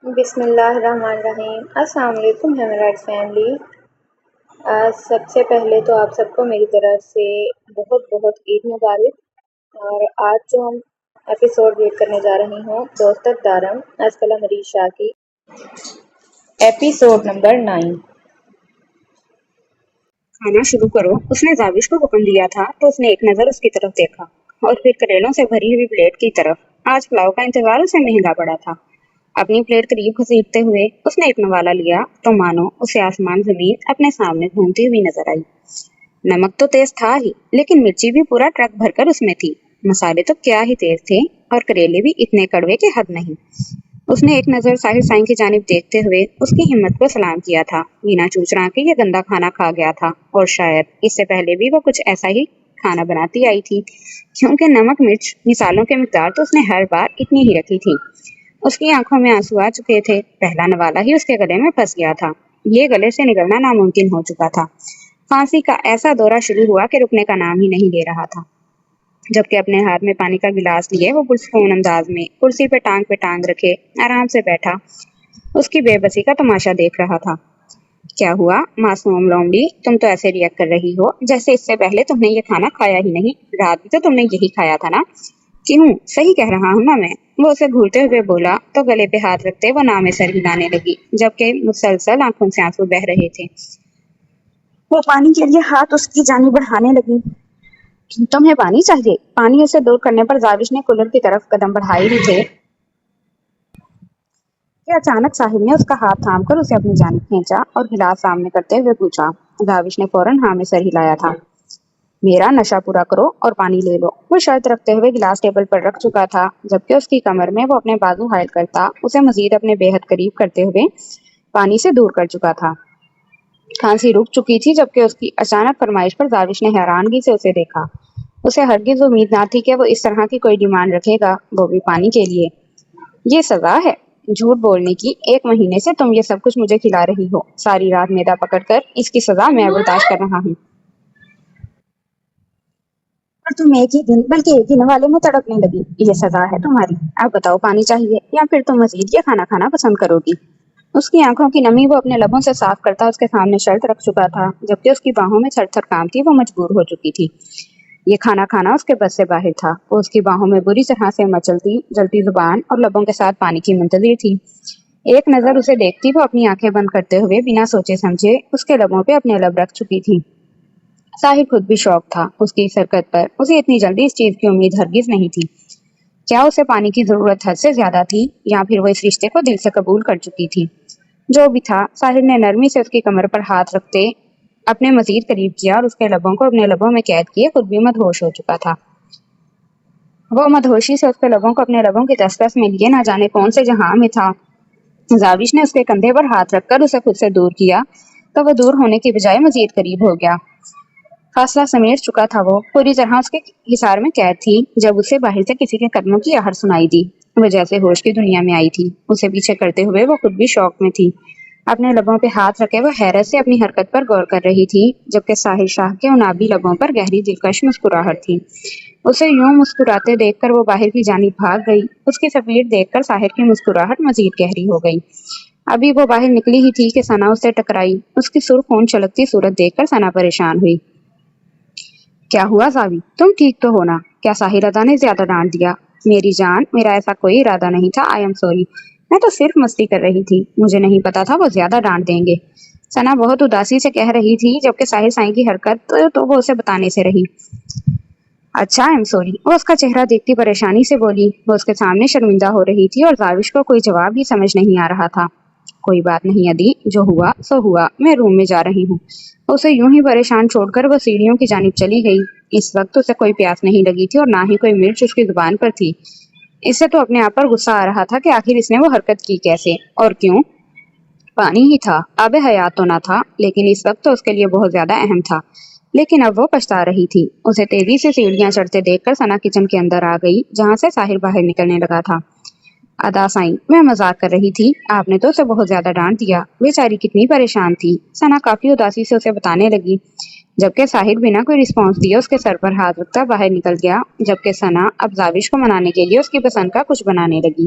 بسم اللہ الرحمن الرحیم۔ السلام علیکم ہیمرائٹ فیملی۔ سب سے پہلے تو آپ سب کو میری طرف سے بہت بہت عید مبارک۔ اور آج جو ہم ایپیسوڈ ریڈ کرنے جا رہی ہوں دوستک دارم اسفل مریض شاہ کی ایپیسوڈ نمبر 9۔ کھانا شروع کرو، اس نے زاوش کو حکم دیا تھا تو اس نے ایک نظر اس کی طرف دیکھا اور پھر کریلوں سے بھری ہوئی پلیٹ کی طرف۔ آج پلاؤ کا انتظار اسے مہنگا پڑا تھا۔ اپنی پلیٹ قریب گھسیٹتے ہوئے اس نے ایک نوالا لیا تو مانو اسے آسمان زمین اپنے سامنے گھومتی ہوئی نظر آئی۔ نمک تو تیز تھا ہی، لیکن مرچی بھی پورا ٹرک بھر کر اس میں تھی۔ مسالے تو کیا ہی تیز تھے اور کریلے بھی اتنے کڑوے کہ حد نہیں۔ اس نے ایک نظر ساحر سائیں کی جانب دیکھتے ہوئے اس کی ہمت کو سلام کیا تھا۔ بنا چوچرا کے یہ گندا کھانا کھا گیا تھا اور شاید اس سے پہلے بھی وہ کچھ ایسا ہی کھانا بناتی آئی تھی، کیونکہ نمک مرچ مثالوں کے مقدار تو اس نے ہر بار اتنی ہی رکھی تھی۔ اس کی آنکھوں میں آنسو آ چکے تھے۔ پہلا نوالا ہی اس کے گلے میں پھنس گیا تھا۔ یہ گلے سے نکلنا ناممکن ہو چکا تھا۔ کھانسی کا ایسا دورہ شروع ہوا کہ رکنے کا نام ہی نہیں لے رہا تھا۔ جبکہ اپنے ہاتھ میں پانی کا گلاس لیے وہ پرسکون انداز میں کرسی پہ ٹانگ رکھے آرام سے بیٹھا اس کی بے بسی کا تماشا دیکھ رہا تھا۔ کیا ہوا معصوم لومڑی، تم تو ایسے ریئیکٹ کر رہی ہو جیسے اس سے پہلے تم نے یہ کھانا کھایا ہی نہیں۔ رات بھی تو تم نے یہی کھایا تھا نا؟ کیوں، صحیح کہہ رہا ہوں نا میں؟ وہ اسے گھورتے ہوئے بولا تو گلے پہ ہاتھ رکھتے وہ نام سر ہلانے لگی، جبکہ مسلسل آنکھوں سے آنسو بہ رہے تھے۔ وہ پانی کے لیے ہاتھ اس کی جانب بڑھانے لگی۔ تمہیں پانی چاہیے؟ پانی اسے دور کرنے پر زاوش نے کولر کی طرف قدم بڑھائے ہی تھے کہ اچانک ساحل نے اس کا ہاتھ تھام کر اسے اپنی جانب کھینچا اور گلاس سامنے کرتے ہوئے پوچھا۔ زاوش نے فوراً ہاں میں سر ہلایا تھا۔ میرا نشہ پورا کرو اور پانی لے لو۔ وہ شرط رکھتے ہوئے گلاس ٹیبل پر رکھ چکا تھا، جبکہ اس کی کمر میں وہ اپنے بازو حائل کرتا اسے مزید اپنے بے حد قریب کرتے ہوئے پانی سے دور کر چکا تھا۔ کھانسی رک چکی تھی، جبکہ اس کی اچانک فرمائش پر زاوش نے حیرانگی سے اسے دیکھا۔ اسے ہرگز امید نہ تھی کہ وہ اس طرح کی کوئی ڈیمانڈ رکھے گا، وہ بھی پانی کے لیے۔ یہ سزا ہے جھوٹ بولنے کی۔ 1 مہینے سے تم یہ سب کچھ مجھے کھلا رہی ہو، ساری رات میدا پکڑ کر اس کی سزا میں برداشت کر رہا ہوں، اور تم ایک ہی دن بلکہ ایک ہی نوالے میں تڑپنے لگی۔ یہ سزا ہے تمہاری۔ اب بتاؤ پانی چاہیے یا پھر تم مزید یہ کھانا کھانا پسند کرو گی؟ اس کی آنکھوں کی نمی وہ اپنے لبوں سے صاف کرتا اس کے سامنے شرط رکھ چکا تھا، جبکہ اس کی باہوں میں تھر تھر کانپتی وہ مجبور ہو چکی تھی۔ یہ کھانا کھانا اس کے بس سے باہر تھا۔ وہ اس کی باہوں میں بری طرح سے مچلتی جلتی زبان اور لبوں کے ساتھ پانی کی منتظر تھی۔ ایک نظر اسے دیکھتی وہ اپنی آنکھیں بند کرتے ہوئے بنا سوچے سمجھے اس کے لبوں پہ اپنے لب رکھ چکی تھی۔ ساحر خود بھی شوق تھا اس کی اس حرکت پر۔ اسے اتنی جلدی اس چیز کی امید ہرگز نہیں تھی۔ کیا اسے پانی کی ضرورت حد سے زیادہ تھی یا پھر وہ اس رشتے کو دل سے قبول کر چکی تھی؟ جو بھی تھا، ساحر نے نرمی سے اس کی کمر پر ہاتھ رکھتے اپنے مزید قریب کیا اور اس کے لبوں کو اپنے لبوں میں قید کیے خود بھی مدہوش ہو چکا تھا۔ وہ مدہوشی سے اس کے لبوں کو اپنے لبوں کی دسترس میں لیے نہ جانے کون سے جہاں میں تھا۔ زاوش نے اس کے کندھے پر ہاتھ رکھ کر اسے خود سے دور کیا تو وہ دور ہونے کی بجائے مزید قریب ہو گیا۔ فاصلہ سمیٹ چکا تھا، وہ پوری طرح اس کے حصار میں قید تھی۔ جب اسے باہر سے کسی کے قدموں کی آہٹ سنائی دی، وہ جیسے ہوش کی دنیا میں آئی تھی۔ اسے پیچھے کرتے ہوئے وہ خود بھی شوق میں تھی۔ اپنے لبوں پہ ہاتھ رکھے وہ حیرت سے اپنی حرکت پر غور کر رہی تھی، جبکہ ساحر شاہ کے انابی لبوں پر گہری دلکش مسکراہٹ تھی۔ اسے یوں مسکراتے دیکھ کر وہ باہر کی جانب بھاگ گئی۔ اس کی سپیڈ دیکھ کر ساحر کی مسکراہٹ مزید گہری ہو گئی۔ ابھی وہ باہر نکلی ہی تھی کہ ثنا اس سے ٹکرائی۔ اس کی سرخ خون چھلکتی صورت دیکھ کر ثنا پریشان ہوئی۔ کیا ہوا زاوی، تم ٹھیک تو ہو نا؟ کیا ساحر ادا نے زیادہ ڈانٹ دیا؟ میری جان، میرا ایسا کوئی ارادہ نہیں تھا، آئی ایم سوری، میں تو صرف مستی کر رہی تھی، مجھے نہیں پتا تھا وہ زیادہ ڈانٹ دیں گے۔ ثنا بہت اداسی سے کہہ رہی تھی، جبکہ ساحر سائیں کی حرکت تو وہ اسے بتانے سے رہی۔ اچھا آئی ایم سوری، وہ اس کا چہرہ دیکھتی پریشانی سے بولی۔ وہ اس کے سامنے شرمندہ ہو رہی تھی اور زاوش کو کوئی جواب ہی سمجھ نہیں آ رہا تھا۔ کوئی بات نہیں ادی، جو ہوا سو ہوا، میں روم میں جا رہی ہوں۔ اسے یوں ہی پریشان چھوڑ کر وہ سیڑھیوں کی جانب چلی گئی۔ اس وقت اسے کوئی پیاس نہیں لگی تھی اور نہ ہی کوئی مرچ اس کی زبان پر تھی۔ اس سے تو اپنے آپ پر غصہ آ رہا تھا کہ آخر اس نے وہ حرکت کی کیسے اور کیوں۔ پانی ہی تھا، آب حیات تو نہ تھا، لیکن اس وقت تو اس کے لیے بہت زیادہ اہم تھا۔ لیکن اب وہ پچھتا رہی تھی۔ اسے تیزی سے سیڑھیاں چڑھتے دیکھ کر ثنا کچن کے اندر آ گئی، جہاں سے ساحر باہر نکلنے لگا تھا۔ ادا سائیں، میں مذاق کر رہی تھی، آپ نے تو اسے بہت زیادہ ڈانٹ دیا، بیچاری کتنی پریشان تھی، ثنا کافی اداسی سے اسے بتانے لگی، جبکہ ساحر بنا کوئی رسپانس دیے اس کے سر پر ہاتھ رکھتا باہر نکل گیا، جبکہ ثنا اب زاوش کو منانے کے لیے اس کی پسند کا کچھ بنانے لگی۔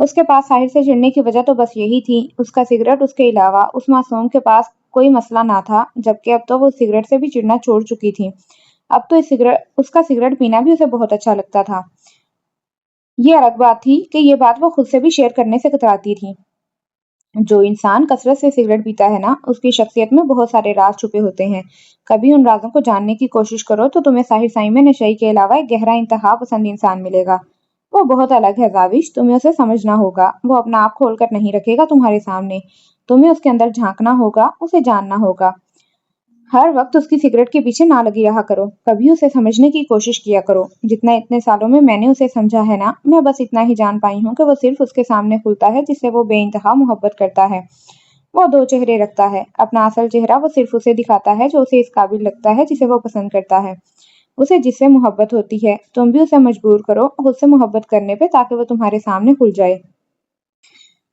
اس کے پاس ساحر سے چڑھنے کی وجہ تو بس یہی تھی، اس کا سگریٹ، اس کے علاوہ اس معصوم کے پاس کوئی مسئلہ نہ تھا، جبکہ اب تو وہ سگریٹ سے بھی چڑھنا چھوڑ چکی تھی۔ اب تو اس کا سگریٹ پینا بھی اسے بہت اچھا لگتا تھا۔ یہ الگ بات تھی کہ یہ بات وہ خود سے بھی شیئر کرنے سے کتراتی تھی۔ جو انسان کثرت سے سگریٹ پیتا ہے نا، اس کی شخصیت میں بہت سارے راز چھپے ہوتے ہیں۔ کبھی ان رازوں کو جاننے کی کوشش کرو تو تمہیں ساحر سائیں میں نشئی کے علاوہ ایک گہرا انتہا پسند انسان ملے گا۔ وہ بہت الگ ہے زاوش، تمہیں اسے سمجھنا ہوگا۔ وہ اپنا آپ کھول کر نہیں رکھے گا تمہارے سامنے، تمہیں اس کے اندر جھانکنا ہوگا، اسے جاننا ہوگا۔ ہر وقت اس کی سگریٹ کے پیچھے نہ لگی رہا کرو، کبھی اسے سمجھنے کی کوشش کیا کرو۔ جتنا اتنے سالوں میں نے اسے سمجھا ہے نا، میں بس اتنا ہی جان پائی ہوں کہ وہ صرف اس کے سامنے کھلتا ہے جس سے وہ بے انتہا محبت کرتا ہے۔ وہ دو چہرے رکھتا ہے، اپنا اصل چہرہ وہ صرف اسے دکھاتا ہے جو اسے اس قابل لگتا ہے جسے وہ پسند کرتا ہے، اسے جس سے محبت ہوتی ہے۔ تم بھی اسے مجبور کرو خود سے محبت کرنے پہ تاکہ وہ تمہارے سامنے کھل جائے۔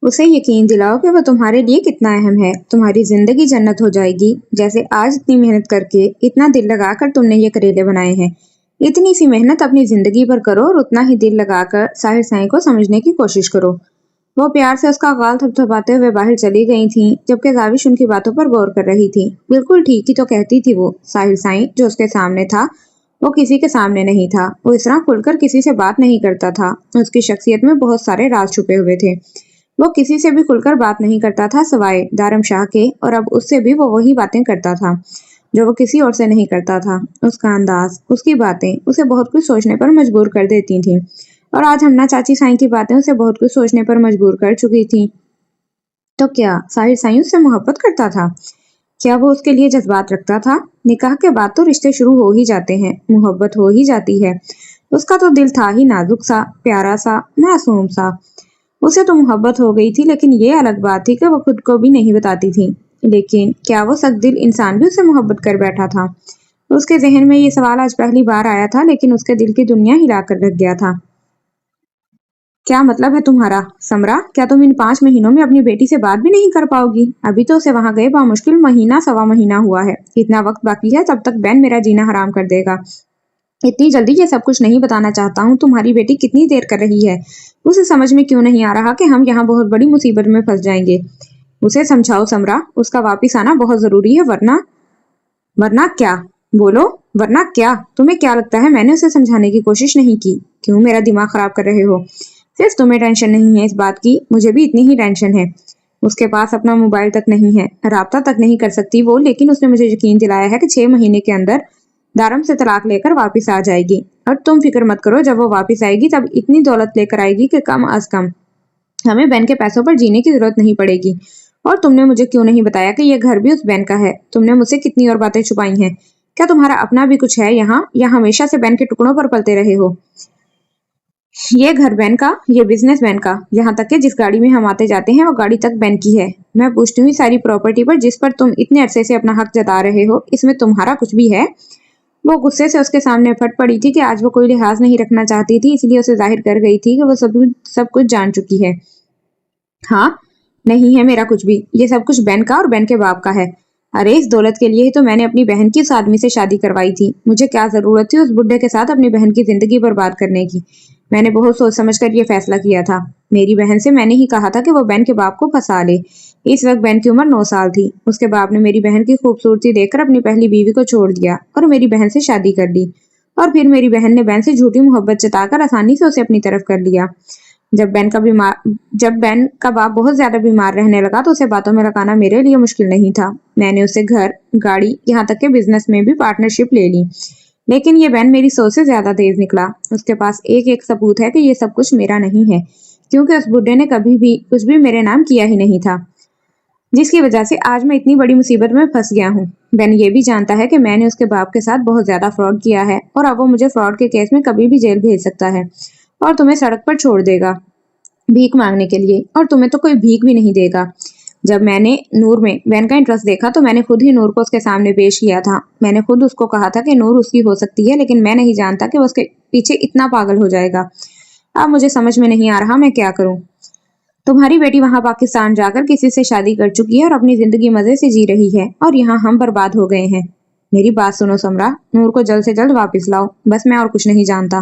اسے یقین دلاؤ کہ وہ تمہارے لیے کتنا اہم ہے، تمہاری زندگی جنت ہو جائے گی۔ جیسے آج اتنی محنت کر کے، اتنا دل لگا کر تم نے یہ کریلے بنائے ہیں، اتنی سی محنت اپنی زندگی پر کرو اور اتنا ہی دل لگا کر ساحر سائیں کو سمجھنے کی کوشش کرو۔ وہ پیار سے اس کا غال تھپتھپاتے ہوئے باہر چلی گئی تھیں، جبکہ زاوش ان کی باتوں پر غور کر رہی تھی۔ بالکل ٹھیک ہی تو کہتی تھی وہ۔ ساحر سائیں جو اس کے سامنے تھا، وہ کسی کے سامنے نہیں تھا۔ وہ اس طرح کھل کر کسی سے بات نہیں کرتا تھا۔ اس کی شخصیت میں بہت سارے راز چھپے ہوئے تھے۔ وہ کسی سے بھی کھل کر بات نہیں کرتا تھا سوائے دارم شاہ کے، اور اب اس سے بھی وہ وہی باتیں کرتا تھا جو وہ کسی اور سے نہیں کرتا تھا۔ اس کا انداز، اس کی باتیں اسے بہت کچھ سوچنے پر مجبور کر دیتی تھیں، اور آج ہمنا چاچی سائیں کی باتیں اسے بہت کچھ سوچنے پر مجبور کر چکی تھیں۔ تو کیا ساحر سائیں اس سے محبت کرتا تھا؟ کیا وہ اس کے لیے جذبات رکھتا تھا؟ نکاح کے بعد تو رشتے شروع ہو ہی جاتے ہیں، محبت ہو ہی جاتی ہے۔ اس کا تو دل تھا ہی نازک سا، پیارا سا، معصوم سا۔ اسے تو محبت ہو گئی تھی، لیکن یہ الگ بات تھی کہ وہ خود کو بھی نہیں بتاتی تھی۔ لیکن کیا وہ سخت دل انسان بھی اسے محبت کر بیٹھا تھا؟ اس کے ذہن میں یہ سوال آج پہلی بار آیا تھا، لیکن اس کے دل کی دنیا ہلا کر رکھ گیا تھا۔ کیا مطلب ہے تمہارا سمرا؟ کیا تم ان 5 مہینوں میں اپنی بیٹی سے بات بھی نہیں کر پاؤ گی؟ ابھی تو اسے وہاں گئے بامشکل مہینہ سوا مہینہ ہوا ہے۔ اتنا وقت باقی ہے، تب تک بین میرا جینا حرام کر دے گا۔ اتنی جلدی یہ سب کچھ نہیں بتانا چاہتا ہوں۔ تمہاری بیٹی کتنی دیر کر رہی ہے؟ اسے سمجھ میں کیوں نہیں آ رہا کہ ہم یہاں بہت بڑی مصیبت میں پھنس جائیں گے؟ اسے سمجھاؤ سمرا، اس کا واپس آنا بہت ضروری ہے، ورنہ کیا؟ بولو، ورنہ کیا؟ تمہیں کیا لگتا ہے میں نے اسے سمجھانے کی کوشش نہیں کی؟ کیوں میرا دماغ خراب کر رہے ہو؟ صرف تمہیں ٹینشن نہیں ہے اس بات کی، مجھے بھی اتنی ہی ٹینشن ہے۔ اس کے پاس اپنا موبائل تک نہیں ہے، رابطہ تک نہیں کر سکتی وہ، لیکن اس نے مجھے یقین دلایا ہے کہ 6 مہینے کے اندر دارم سے طلاق لے کر واپس آ جائے گی۔ اور تم فکر مت کرو، جب وہ واپس آئے گی تب اتنی دولت لے کر آئے گی کہ کم از کم ہمیں بہن کے پیسوں پر جینے کی ضرورت نہیں پڑے گی۔ اور تم نے مجھے کیوں نہیں بتایا کہ یہ گھر بھی اس بہن کا ہے؟ تم نے مجھ سے کتنی اور باتیں چھپائی ہیں؟ کیا تمہارا اپنا بھی کچھ ہے یہاں، یا ہمیشہ سے بہن کے ٹکڑوں پر پلتے رہے ہو؟ یہ گھر بہن کا، یہ بزنس بہن کا، یہاں تک کہ جس گاڑی میں ہم آتے جاتے ہیں وہ گاڑی تک بہن کی ہے۔ میں پوچھتی ہوں ساری پراپرٹی پر جس پر تم اتنے عرصے سے اپنا حق جتا رہے ہو، اس میں تمہارا کچھ بھی ہے؟ وہ غصے سے اس کے سامنے پھٹ پڑی تھی کہ آج وہ کوئی لحاظ نہیں رکھنا چاہتی تھی، اس لیے اسے ظاہر کر گئی تھی کہ وہ سب کچھ جان چکی ہے۔ ہاں، نہیں ہے میرا کچھ بھی، یہ سب کچھ بہن کا اور بہن کے باپ کا ہے۔ ارے اس دولت کے لیے ہی تو میں نے اپنی بہن کی اس آدمی سے شادی کروائی تھی۔ مجھے کیا ضرورت تھی اس بڈھے کے ساتھ اپنی بہن کی زندگی برباد کرنے کی؟ میں نے بہت سوچ سمجھ کر یہ فیصلہ کیا تھا۔ میری بہن سے میں نے ہی کہا تھا کہ وہ بہن کے باپ کو پھنسا لے۔ اس وقت بہن کی عمر 9 سال تھی۔ اس کے باپ نے میری بہن کی خوبصورتی دیکھ کر اپنی پہلی بیوی کو چھوڑ دیا اور میری بہن سے شادی کر لی، اور پھر میری بہن نے بہن سے جھوٹی محبت جتا کر آسانی سے اسے اپنی طرف کر لیا۔ جب بہن کا باپ بہت زیادہ بیمار رہنے لگا تو اسے باتوں میں لگانا میرے لیے مشکل نہیں تھا۔ میں نے اسے گھر، گاڑی، یہاں تک کہ بزنس میں بھی پارٹنرشپ لے لی، لیکن یہ بہن میری سوچ سے زیادہ تیز نکلا۔ اس کے پاس ایک ثبوت ہے کہ یہ سب کچھ میرا نہیں ہے، کیونکہ اس بڈھے نے کبھی بھی کچھ بھی میرے نام کیا ہی نہیں تھا، جس کی وجہ سے آج میں اتنی بڑی مصیبت میں پھنس گیا ہوں۔ بہن یہ بھی جانتا ہے کہ میں نے اس کے باپ کے ساتھ بہت زیادہ فراڈ کیا ہے، اور اب وہ مجھے فراڈ کے کیس میں کبھی بھی جیل بھیج سکتا ہے اور تمہیں سڑک پر چھوڑ دے گا بھیک مانگنے کے لیے، اور تمہیں تو کوئی بھیک بھی نہیں دے گا۔ جب میں نے نور میں بہن کا انٹرسٹ دیکھا تو میں نے خود ہی نور کو اس کے سامنے پیش کیا تھا۔ میں نے خود اس کو کہا تھا کہ نور اس کی ہو سکتی ہے، لیکن میں نہیں جانتا کہ وہ اس کے پیچھے اتنا پاگل ہو جائے گا۔ اب مجھے سمجھ میں نہیں آ رہا میں کیا کروں۔ تمہاری بیٹی وہاں پاکستان جا کر کسی سے شادی کر چکی ہے اور اپنی زندگی مزے سے جی رہی ہے، اور یہاں ہم برباد ہو گئے ہیں۔ میری بات سنو سمرا، نور کو جلد سے جلد واپس لاؤ، بس میں اور کچھ نہیں جانتا۔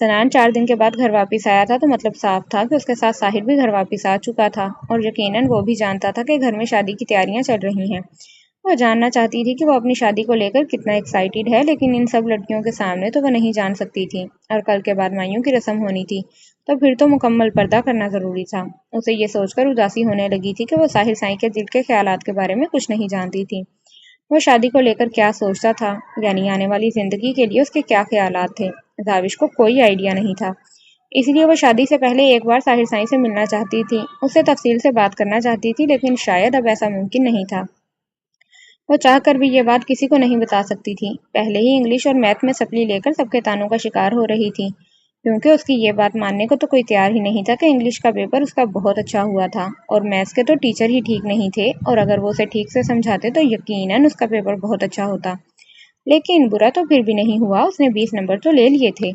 سنان 4 دن کے بعد گھر واپس آیا تھا تو مطلب صاف تھا کہ اس کے ساتھ ساحر بھی گھر واپس آ چکا تھا، اور یقیناً وہ بھی جانتا تھا کہ گھر میں شادی کی تیاریاں چل رہی ہیں۔ وہ جاننا چاہتی تھی کہ وہ اپنی شادی کو لے کر کتنا ایکسائٹیڈ ہے، لیکن ان سب لڑکیوں کے سامنے تو وہ نہیں جان سکتی تھی، اور کل کے بعد مائیوں کی رسم ہونی تھی تو پھر تو مکمل پردہ کرنا ضروری تھا۔ اسے یہ سوچ کر اداسی ہونے لگی تھی کہ وہ ساحر سائیں کے دل کے خیالات کے بارے میں کچھ نہیں جانتی تھی۔ وہ شادی کو لے کر کیا سوچتا تھا، یعنی آنے والی زندگی کے لیے اس کے کیا خیالات تھے، داوش کو کوئی آئیڈیا نہیں تھا۔ اس لیے وہ شادی سے پہلے ایک بار ساحر سائیں سے ملنا چاہتی تھی، اس سے تفصیل سے بات کرنا چاہتی تھی، لیکن شاید اب ایسا ممکن نہیں تھا۔ وہ چاہ کر بھی یہ بات کسی کو نہیں بتا سکتی تھی۔ پہلے ہی انگلش اور میتھ میں سپلی لے کر سب کے طعنوں کا شکار ہو رہی تھی، کیونکہ اس کی یہ بات ماننے کو تو کوئی تیار ہی نہیں تھا کہ انگلش کا پیپر اس کا بہت اچھا ہوا تھا، اور میتھس کے تو ٹیچر ہی ٹھیک نہیں تھے، اور اگر وہ اسے ٹھیک سے سمجھاتے تو یقیناً اس کا پیپر بہت اچھا ہوتا۔ لیکن برا تو پھر بھی نہیں ہوا، اس نے 20 نمبر تو لے لیے تھے۔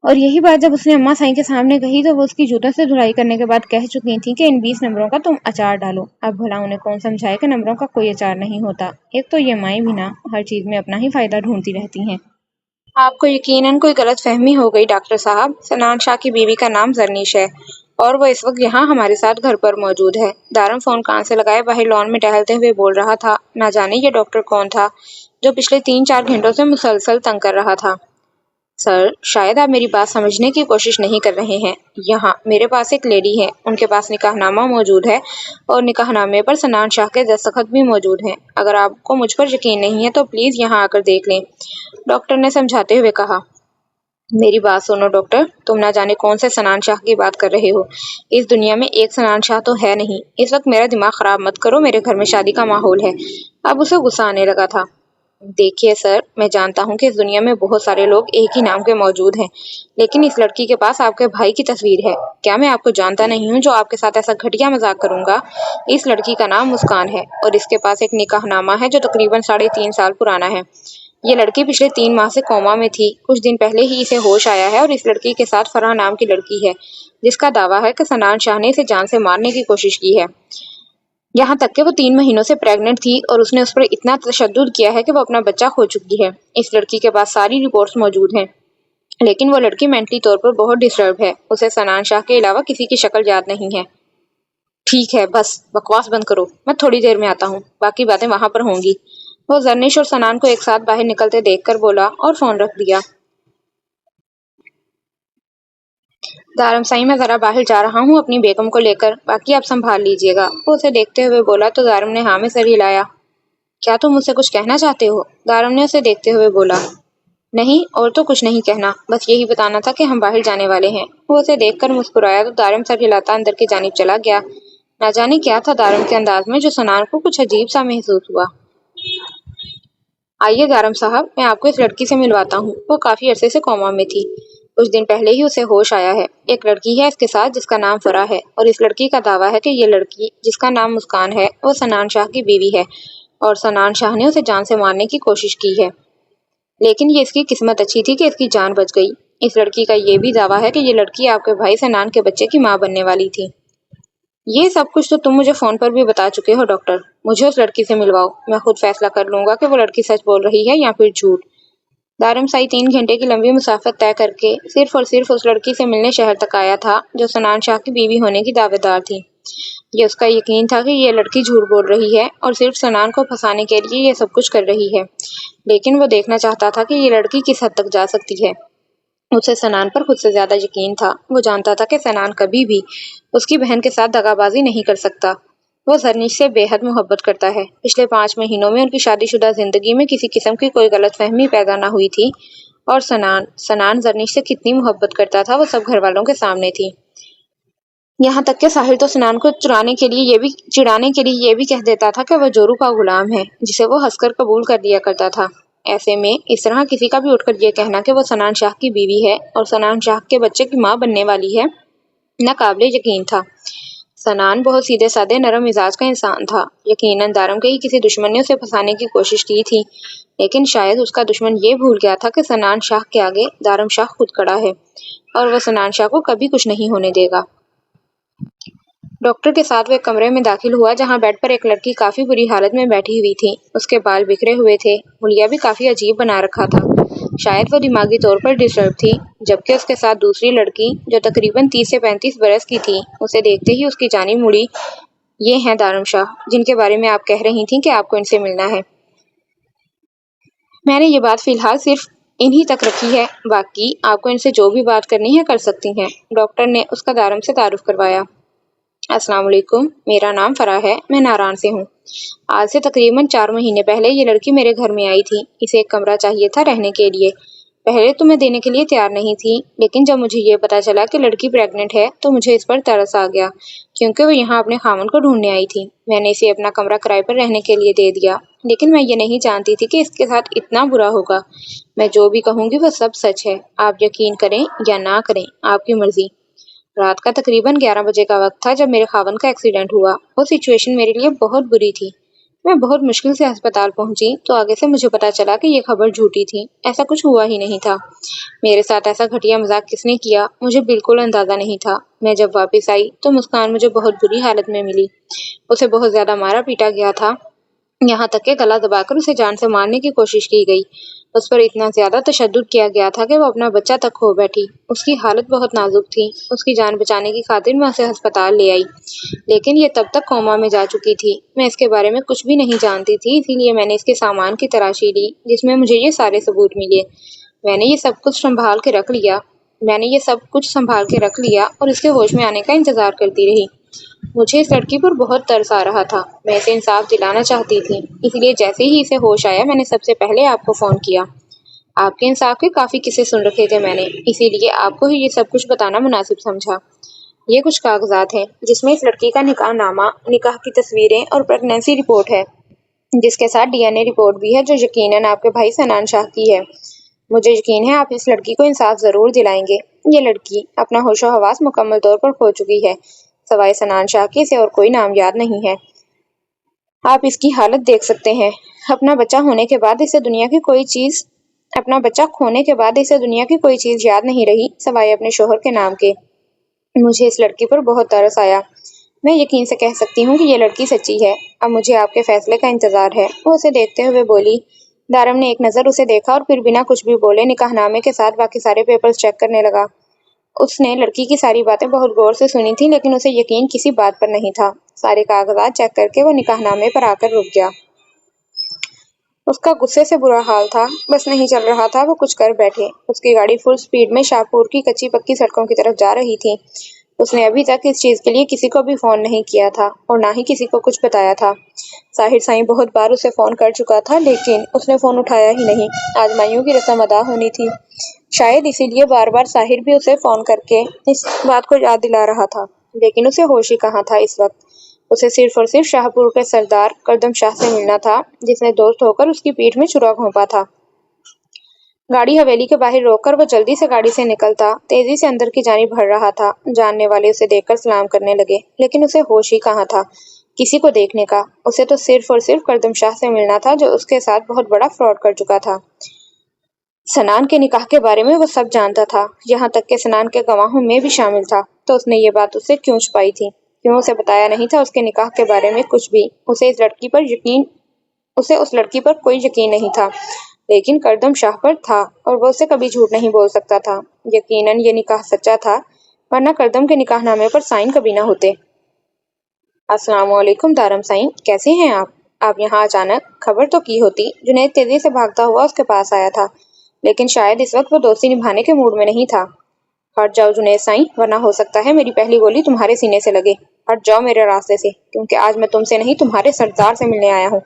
اور یہی بات جب اس نے اماں سائیں کے سامنے کہی تو وہ اس کی جوتوں سے دھلائی کرنے کے بعد کہہ چکی تھیں کہ ان 20 نمبروں کا تم اچار ڈالو۔ اب بھلا انہیں کون سمجھائے کہ نمبروں کا کوئی اچار نہیں ہوتا۔ ایک تو یہ مائیں بھی نا ہر چیز میں اپنا ہی فائدہ ڈھونڈتی رہتی ہیں۔ آپ کو یقیناً کوئی غلط فہمی ہو گئی ڈاکٹر صاحب، سنان شاہ کی بیوی کا نام زرنیش ہے، اور وہ اس وقت یہاں ہمارے ساتھ گھر پر موجود ہے۔ دارم فون کان سے لگائے باہر لان میں ٹہلتے ہوئے بول رہا تھا۔ نہ جانے یہ ڈاکٹر کون تھا جو پچھلے 3-4 گھنٹوں سے مسلسل تنگ کر رہا تھا۔ سر، شاید آپ میری بات سمجھنے کی کوشش نہیں کر رہے ہیں۔ یہاں میرے پاس ایک لیڈی ہے، ان کے پاس نکاح نامہ موجود ہے، اور نکاح نامے پر سنان شاہ کے دستخط بھی موجود ہیں۔ اگر آپ کو مجھ پر یقین نہیں ہے تو پلیز یہاں آ کر دیکھ لیں، ڈاکٹر نے سمجھاتے ہوئے کہا۔ میری بات سنو ڈاکٹر، تم نہ جانے کون سے سنان شاہ کی بات کر رہے ہو۔ اس دنیا میں ایک سنان شاہ تو ہے نہیں۔ اس وقت میرا دماغ خراب مت کرو، میرے گھر میں شادی کا ماحول ہے۔ اب اسے غصہ آنے لگا تھا۔ دیکھیے سر، میں جانتا ہوں کہ اس دنیا میں بہت سارے لوگ ایک ہی نام کے موجود ہیں، لیکن اس لڑکی کے پاس آپ کے بھائی کی تصویر ہے۔ کیا میں آپ کو جانتا نہیں ہوں جو آپ کے ساتھ ایسا گھٹیا مذاق کروں گا؟ اس لڑکی کا نام مسکان ہے، اور اس کے پاس ایک نکاح نامہ ہے جو تقریباً 3.5 سال پرانا ہے۔ یہ لڑکی پچھلے 3 ماہ سے کوما میں تھی، کچھ دن پہلے ہی اسے ہوش آیا ہے، اور اس لڑکی کے ساتھ فرح نام کی لڑکی ہے جس کا دعویٰ ہے کہ سنان شاہ نے اسے جان سے مارنے کی کوشش کی ہے۔ یہاں تک کہ وہ 3 مہینوں سے پریگننٹ تھی، اور اس نے اس پر اتنا تشدد کیا ہے کہ وہ اپنا بچہ کھو چکی ہے۔ اس لڑکی کے پاس ساری رپورٹس موجود ہیں، لیکن وہ لڑکی مینٹلی طور پر بہت ڈسٹرب ہے، اسے سنان شاہ کے علاوہ کسی کی شکل یاد نہیں ہے۔ ٹھیک ہے، بس بکواس بند کرو، میں تھوڑی دیر میں آتا ہوں، باقی باتیں وہاں پر ہوں گی۔ وہ زرنیش اور سنان کو ایک ساتھ باہر نکلتے دیکھ کر بولا اور فون رکھ دیا۔ دارم سائی، میں ذرا باہر جا رہا ہوں اپنی بیگم کو لے کر، باقی آپ سنبھال لیجیے گا۔ وہ اسے دیکھتے ہوئے بولا تو دارم نے ہاں میں سر ہلایا۔ کیا تم مجھ سے کچھ کہنا چاہتے ہو؟ دارم نے اسے دیکھتے ہوئے بولا۔ نہیں، اور تو کچھ نہیں کہنا، بس یہی بتانا تھا کہ ہم باہر جانے والے ہیں۔ وہ اسے دیکھ کر مسکرایا تو دارم سر ہلاتا اندر کی جانب چلا گیا۔ نہ جانے کیا تھا دارم کے انداز میں جو سنان کو کچھ عجیب سا محسوس ہوا۔ آئیے دارم صاحب، میں آپ کو اس لڑکی سے ملواتا ہوں۔ وہ کافی عرصے سے کوما میں تھی، کچھ دن پہلے ہی اسے ہوش آیا ہے۔ ایک لڑکی ہے اس کے ساتھ جس کا نام فرح ہے، اور اس لڑکی کا دعویٰ ہے کہ یہ لڑکی جس کا نام مسکان ہے وہ سنان شاہ کی بیوی ہے، اور سنان شاہ نے اسے جان سے مارنے کی کوشش کی ہے، لیکن یہ اس کی قسمت اچھی تھی کہ اس کی جان بچ گئی۔ اس لڑکی کا یہ بھی دعویٰ ہے کہ یہ لڑکی آپ کے بھائی سنان کے بچے کی ماں بننے والی تھی۔ یہ سب کچھ تو تم مجھے فون پر بھی بتا چکے ہو ڈاکٹر، مجھے اس لڑکی سے ملواؤ، میں خود فیصلہ کر لوں گا کہ وہ لڑکی سچ بول رہی ہے یا پھر جھوٹ۔ دارم سائی 3 گھنٹے کی لمبی مسافت طے کر کے صرف اور صرف اس لڑکی سے ملنے شہر تک آیا تھا جو سنان شاہ کی بیوی ہونے کی دعوے دار تھی۔ یہ اس کا یقین تھا کہ یہ لڑکی جھوٹ بول رہی ہے اور صرف سنان کو پھنسانے کے لیے یہ سب کچھ کر رہی ہے، لیکن وہ دیکھنا چاہتا تھا کہ یہ لڑکی کس حد تک جا سکتی ہے۔ اسے سنان پر خود سے زیادہ یقین تھا۔ وہ جانتا تھا کہ سنان کبھی بھی اس کی بہن کے ساتھ دغا بازی نہیں کر سکتا۔ وہ زرنیش سے بے حد محبت کرتا ہے۔ پچھلے 5 مہینوں میں ان کی شادی شدہ زندگی میں کسی قسم کی کوئی غلط فہمی پیدا نہ ہوئی تھی، اور سنان زرنیش سے کتنی محبت کرتا تھا وہ سب گھر والوں کے سامنے تھی۔ یہاں تک کہ ساحر تو سنان کو چڑانے کے لیے یہ بھی کہہ دیتا تھا کہ وہ جورو کا غلام ہے، جسے وہ ہنس کر قبول کر لیا کرتا تھا۔ ایسے میں اس طرح کسی کا بھی اٹھ کر یہ کہنا کہ وہ سنان شاہ کی بیوی ہے اور سنان شاہ کے بچے کی ماں بننے والی ہے، ناقابل یقین تھا۔ سنان بہت سیدھے سادے نرم مزاج کا انسان تھا۔ یقیناً دارم کے ہی کسی دشمن نے اسے پھنسانے کی کوشش کی تھی، لیکن شاید اس کا دشمن یہ بھول گیا تھا کہ سنان شاہ کے آگے دارم شاہ خود کھڑا ہے، اور وہ سنان شاہ کو کبھی کچھ نہیں ہونے دے گا۔ ڈاکٹر کے ساتھ وہ ایک کمرے میں داخل ہوا جہاں بیڈ پر ایک لڑکی کافی بری حالت میں بیٹھی ہوئی تھی۔ اس کے بال بکھرے ہوئے تھے، حلیہ بھی کافی عجیب بنا رکھا تھا۔ شاید وہ دماغی طور پر ڈسٹرب تھی، جبکہ اس کے ساتھ دوسری لڑکی جو تقریباً 30 سے 35 برس کی تھی اسے دیکھتے ہی اس کی جانب مڑی۔ یہ ہیں دارم شاہ جن کے بارے میں آپ کہہ رہی تھیں کہ آپ کو ان سے ملنا ہے۔ میں نے یہ بات فی الحال صرف انہی تک رکھی ہے، باقی آپ کو ان سے جو بھی بات کرنی ہے کر سکتی ہیں۔ ڈاکٹر نے اس کا دارم سے تعارف کروایا۔ السلام علیکم، میرا نام فرح ہے، میں ناران سے ہوں۔ آج سے تقریباً 4 مہینے پہلے یہ لڑکی میرے گھر میں آئی تھی۔ اسے ایک کمرہ چاہیے تھا رہنے کے لیے۔ پہلے تو میں دینے کے لیے تیار نہیں تھی، لیکن جب مجھے یہ پتا چلا کہ لڑکی پریگننٹ ہے تو مجھے اس پر ترس آ گیا، کیونکہ وہ یہاں اپنے خاوند کو ڈھونڈنے آئی تھی۔ میں نے اسے اپنا کمرہ کرائے پر رہنے کے لیے دے دیا، لیکن میں یہ نہیں جانتی تھی کہ اس کے ساتھ اتنا برا ہوگا۔ میں جو بھی کہوں گی وہ سب سچ ہے، آپ یقین کریں یا نہ کریں، آپ کی مرضی۔ رات کا تقریباً 11 بجے کا وقت تھا جب میرے خاوند کا ایکسیڈنٹ ہوا۔ وہ سچویشن میرے لیے بہت بری تھی۔ میں بہت مشکل سے ہسپتال پہنچی تو آگے سے مجھے پتا چلا کہ یہ خبر جھوٹی تھی، ایسا کچھ ہوا ہی نہیں تھا۔ میرے ساتھ ایسا گھٹیا مذاق کس نے کیا مجھے بالکل اندازہ نہیں تھا۔ میں جب واپس آئی تو مسکان مجھے بہت بری حالت میں ملی۔ اسے بہت زیادہ مارا پیٹا گیا تھا، یہاں تک کہ گلا دبا کر اسے جان سے مارنے کی کوشش کی گئی۔ اس پر اتنا زیادہ تشدد کیا گیا تھا کہ وہ اپنا بچہ تک کھو بیٹھی۔ اس کی حالت بہت نازک تھی۔ اس کی جان بچانے کی خاطر میں اسے ہسپتال لے آئی، لیکن یہ تب تک کوما میں جا چکی تھی۔ میں اس کے بارے میں کچھ بھی نہیں جانتی تھی، اسی لیے میں نے اس کے سامان کی تلاشی لی جس میں مجھے یہ سارے ثبوت ملے۔ میں نے یہ سب کچھ سنبھال کے رکھ لیا اور اس کے ہوش میں آنے کا انتظار کرتی رہی۔ مجھے اس لڑکی پر بہت ترس آ رہا تھا، میں اسے انصاف دلانا چاہتی تھی، اس لیے جیسے ہی اسے ہوش آیا میں نے سب سے پہلے آپ کو فون کیا۔ آپ کے انصاف کے کافی قصے سن رکھے تھے میں نے، اسی لیے آپ کو ہی یہ سب کچھ بتانا مناسب سمجھا۔ یہ کچھ کاغذات ہیں جس میں اس لڑکی کا نکاح نامہ، نکاح کی تصویریں اور پریگنینسی رپورٹ ہے، جس کے ساتھ DNA رپورٹ بھی ہے جو یقیناً آپ کے بھائی سنان شاہ کی ہے۔ مجھے یقین ہے آپ اس لڑکی کو انصاف ضرور دلائیں گے۔ یہ لڑکی اپنا ہوش و حواس مکمل طور پر کھو چکی ہے، سوائے سنان شاہ کے اسے اور کوئی نام یاد نہیں ہے۔ آپ اس کی حالت دیکھ سکتے ہیں۔ اپنا بچہ کھونے کے بعد اسے دنیا کی کوئی چیز یاد نہیں رہی سوائے اپنے شوہر کے نام کے۔ مجھے اس لڑکی پر بہت ترس آیا۔ میں یقین سے کہہ سکتی ہوں کہ یہ لڑکی سچی ہے۔ اب مجھے آپ کے فیصلے کا انتظار ہے۔ وہ اسے دیکھتے ہوئے بولی۔ دارم نے ایک نظر اسے دیکھا اور پھر بنا کچھ بھی بولے نکاح نامے کے ساتھ باقی سارے پیپرز چیک کرنے لگا۔ اس نے لڑکی کی ساری باتیں بہت غور سے سنی تھی، لیکن اسے یقین کسی بات پر نہیں تھا۔ سارے کاغذات چیک کر کے وہ نکاح نامے پر آ کر رک گیا۔ اس کا غصے سے برا حال تھا، بس نہیں چل رہا تھا، وہ کچھ کر بیٹھے۔ اس کی گاڑی فل سپیڈ میں شاہپور کی کچی پکی سڑکوں کی طرف جا رہی تھی۔ اس نے ابھی تک اس چیز کے لیے کسی کو بھی فون نہیں کیا تھا اور نہ ہی کسی کو کچھ بتایا تھا۔ ساحر سائیں بہت بار اسے فون کر چکا تھا، لیکن اس نے فون اٹھایا ہی نہیں۔ آج مائیوں کی رسم ادا ہونی تھی، شاید اسی لیے بار بار ساحر بھی اسے فون کر کے اس بات کو یاد دلا رہا تھا، لیکن اسے ہوش ہی کہاں تھا اس وقت۔ اسے صرف اور صرف شاہپور کے سردار کردم شاہ سے ملنا تھا، جس نے دوست ہو کر اس کی پیٹھ میں چھرا گھونپا تھا۔ گاڑی حویلی کے باہر روک کر وہ جلدی سے گاڑی سے نکلتا، تیزی سے اندر کی جانب بڑھ رہا تھا۔ جاننے والے اسے دیکھ کر سلام کرنے لگے، لیکن اسے ہوش ہی کہاں تھا کسی کو دیکھنے کا۔ اسے تو صرف اور صرف کردم شاہ سے ملنا تھا جو اس کے ساتھ بہت بڑا فراڈ کر چکا تھا۔ سنان کے نکاح کے بارے میں وہ سب جانتا تھا، یہاں تک کہ سنان کے گواہوں میں بھی شامل تھا، تو اس نے یہ بات اس سے کیوں چھپائی تھی؟ کیوں اسے بتایا نہیں تھا اس کے نکاح کے بارے میں کچھ بھی؟ اسے اس لڑکی پر کوئی یقین نہیں تھا، لیکن کردم شاہ پر تھا، اور وہ اسے کبھی جھوٹ نہیں بول سکتا تھا۔ یقیناً یہ نکاح سچا تھا، ورنہ کردم کے نکاح نامے پر سائن کبھی نہ ہوتے۔ السلام علیکم دارم سائیں، کیسے ہیں آپ؟ آپ یہاں اچانک؟ خبر تو کی ہوتی۔ جنید تیزی سے بھاگتا ہوا اس کے پاس آیا تھا، لیکن شاید اس وقت وہ دوستی نبھانے کے موڈ میں نہیں تھا۔ ہٹ جاؤ جنید سائیں، ورنہ ہو سکتا ہے میری پہلی گولی تمہارے سینے سے لگے۔ ہٹ جاؤ میرے راستے سے، کیونکہ آج میں تم سے نہیں تمہارے سردار سے ملنے آیا ہوں۔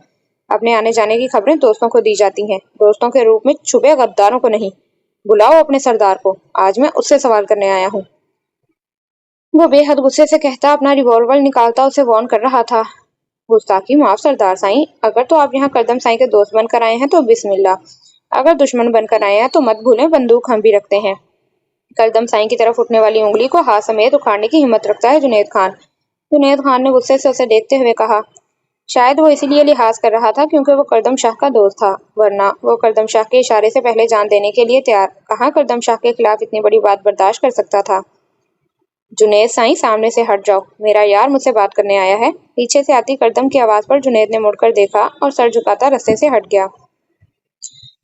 اپنے آنے جانے کی خبریں دوستوں کو دی جاتی ہیں، دوستوں کے روپ میں چھپے غداروں کو نہیں۔ بلاؤ اپنے سردار کو، آج میں اس سے سوال کرنے آیا ہوں۔ وہ بے حد غصے سے کہتا اپنا ریوالور نکالتا اسے وارن کر رہا تھا۔ گستاخی معاف سردار سائیں، اگر تو آپ یہاں کردم سائیں کے دوست بن کر آئے ہیں تو بسم اللہ، اگر دشمن بن کر آئے ہیں تو مت بھولیں بندوق ہم بھی رکھتے ہیں۔ کردم سائیں کی طرف اٹھنے والی انگلی کو ہاتھ سمیت اکھاڑنے کی ہمت رکھتا ہے جنید خان۔ جنید خان نے غصے سے اسے دیکھتے ہوئے کہا۔ شاید وہ اسی لیے لحاظ کر رہا تھا کیونکہ وہ کردم شاہ کا دوست تھا، ورنہ وہ کردم شاہ کے اشارے سے پہلے جان دینے کے لیے تیار کہاں کردم شاہ کے خلاف اتنی بڑی بات برداشت کر سکتا تھا۔ جنید سائیں سامنے سے ہٹ جاؤ، میرا یار مجھ سے بات کرنے آیا ہے۔ پیچھے سے آتی کردم کی آواز پر جنید نے مڑ کر دیکھا اور سر جھکاتا رستے سے ہٹ گیا۔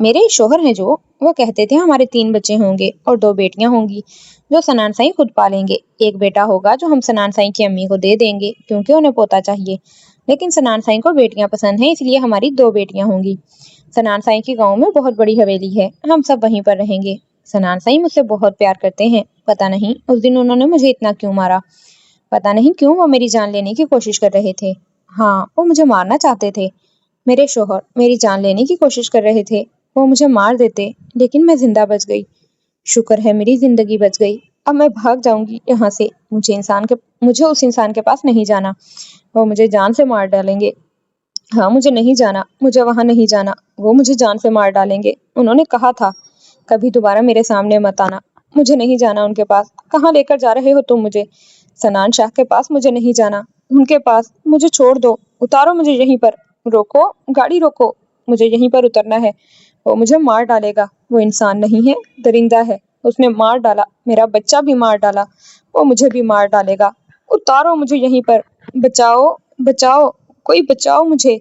میرے شوہر ہیں جو، وہ کہتے تھے ہمارے 3 بچے ہوں گے اور 2 بیٹیاں ہوں گی جو سنان سائیں خود پالیں گے۔ ایک بیٹا ہوگا جو ہم سنان سائیں کی امی کو دے دیں گے کیونکہ انہیں پوتا چاہیے، لیکن سنان سائیں کو بیٹیاں پسند ہیں، اس لیے ہماری 2 بیٹیاں ہوں گی۔ سنان سائیں کی گاؤں میں بہت بڑی حویلی ہے، ہم سب وہیں پر رہیں گے۔ سنان سائیں مجھ سے بہت پیار کرتے ہیں، پتہ نہیں اس دن انہوں نے مجھے اتنا کیوں مارا، پتہ نہیں کیوں وہ میری جان لینے کی کوشش کر رہے تھے۔ ہاں، وہ مجھے مارنا چاہتے تھے۔ میرے شوہر میری جان لینے کی کوشش کر رہے تھے، وہ مجھے مار دیتے لیکن میں زندہ بچ گئی۔ شکر ہے میری زندگی بچ گئی۔ اب میں بھاگ جاؤں گی یہاں سے، مجھے اس انسان کے پاس نہیں جانا، وہ مجھے جان سے مار ڈالیں گے۔ ہاں، مجھے نہیں جانا، مجھے وہاں نہیں جانا، وہ مجھے جان سے مار ڈالیں گے۔ انہوں نے کہا تھا کبھی دوبارہ میرے سامنے مت آنا۔ مجھے نہیں جانا ان کے پاس۔ کہاں لے کر جا رہے ہو تم مجھے؟ سنان شاہ کے پاس مجھے نہیں جانا، ان کے پاس۔ مجھے چھوڑ دو، اتارو مجھے یہیں پر۔ روکو، گاڑی روکو، مجھے یہیں پر اترنا ہے۔ وہ مجھے مار ڈالے گا، وہ انسان نہیں ہے، درندہ ہے، اس نے مار ڈالا، میرا بچہ بھی مار ڈالا، وہ مجھے بھی مار ڈالے گا۔ اتارو مجھے یہیں پر، بچاؤ، بچاؤ، کوئی بچاؤ مجھے،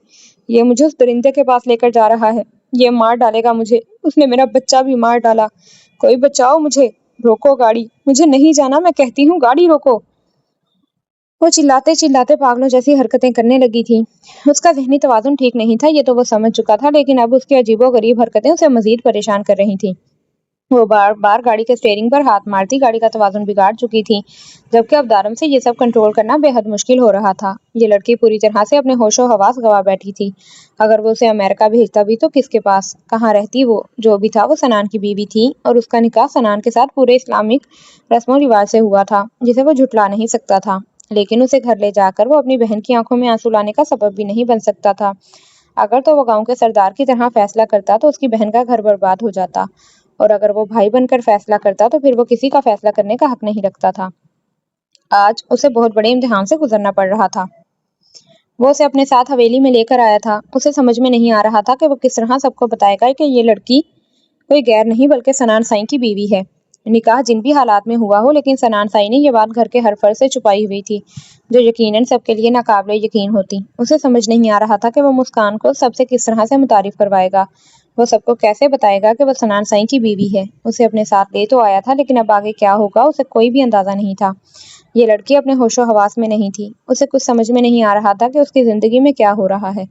یہ مجھے اس درندے کے پاس لے کر جا رہا ہے، یہ مار ڈالے گا مجھے، اس نے میرا بچہ بھی مار ڈالا، کوئی بچاؤ مجھے، روکو گاڑی، مجھے نہیں جانا، میں کہتی ہوں گاڑی روکو۔ وہ چلاتے چلاتے پاگلوں جیسی حرکتیں کرنے لگی تھی۔ اس کا ذہنی توازن ٹھیک نہیں تھا، یہ تو وہ سمجھ چکا تھا، لیکن اب اس کی عجیب و غریب حرکتیں اسے مزید پریشان کر رہی تھیں۔ وہ بار بار گاڑی کے اسٹیئرنگ پر ہاتھ مارتی گاڑی کا توازن بگاڑ چکی تھی، جبکہ اب دارم سے یہ سب کنٹرول کرنا بے حد مشکل ہو رہا تھا۔ یہ لڑکی پوری طرح سے اپنے ہوش و حواس گنوا بیٹھی تھی۔ اگر وہ اسے امریکہ بھیجتا بھی تو کس کے پاس، کہاں رہتی وہ؟ جو بھی تھا وہ سنان کی بیوی تھی، اور اس کا نکاح سنان کے ساتھ پورے اسلامک رسم و رواج سے ہوا تھا، جسے وہ جھٹلا نہیں سکتا تھا، لیکن اسے گھر لے جا کر وہ اپنی بہن کی آنکھوں میں آنسو لانے کا سبب بھی نہیں بن سکتا تھا۔ اگر تو وہ گاؤں کے سردار کی طرح فیصلہ کرتا تو اس کی بہن کا گھر برباد ہو جاتا، اور اگر وہ بھائی بن کر فیصلہ کرتا تو پھر وہ کسی کا فیصلہ کرنے کا حق نہیں رکھتا تھا۔ آج اسے بہت بڑے امتحان سے گزرنا پڑ رہا تھا۔ وہ اسے اپنے ساتھ حویلی میں لے کر آیا تھا۔ اسے سمجھ میں نہیں آ رہا تھا کہ وہ کس طرح سب کو بتائے گا کہ یہ لڑکی کوئی غیر نہیں بلکہ سنان سائیں کی بیوی ہے۔ نکاح جن بھی حالات میں ہوا ہو، لیکن سنان سائیں نے یہ بات گھر کے ہر فرد سے چھپائی ہوئی تھی، جو یقیناً سب کے لیے ناقابل یقین ہوتی۔ اسے سمجھ نہیں آ رہا تھا کہ وہ مسکان کو سب سے کس طرح سے متعارف کروائے گا، وہ سب کو کیسے بتائے گا کہ وہ سنان سائیں کی بیوی ہے۔ اسے اپنے ساتھ لے تو آیا تھا، لیکن اب آگے کیا ہوگا اسے کوئی بھی اندازہ نہیں تھا۔ یہ لڑکی اپنے ہوش و حواس میں نہیں تھی، اسے کچھ سمجھ میں نہیں آ رہا تھا کہ اس کی زندگی میں کیا ہو رہا ہے۔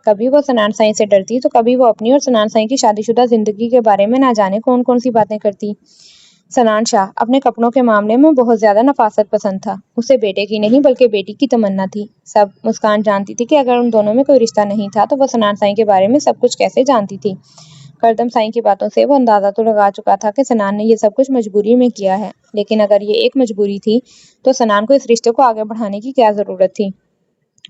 کبھی وہ سنان سائیں سے ڈرتی تو کبھی وہ اپنی اور سنان سائیں کی شادی شدہ زندگی کے بارے میں نہ جانے کون کون سی باتیں کرتی۔ سنان شاہ اپنے کپڑوں کے معاملے میں بہت زیادہ نفاست پسند تھا۔ اسے بیٹے کی نہیں بلکہ بیٹی کی تمنا تھی۔ سب مسکان جانتی تھی کہ اگر ان دونوں میں کوئی رشتہ نہیں تھا تو وہ سنان سائیں کے بارے میں سب کچھ کیسے جانتی تھی۔ کردم سائیں کی باتوں سے وہ اندازہ تو لگا چکا تھا کہ سنان نے یہ سب کچھ مجبوری میں کیا ہے، لیکن اگر یہ ایک مجبوری تھی تو سنان کو اس رشتے کو آگے بڑھانے کی کیا ضرورت تھی؟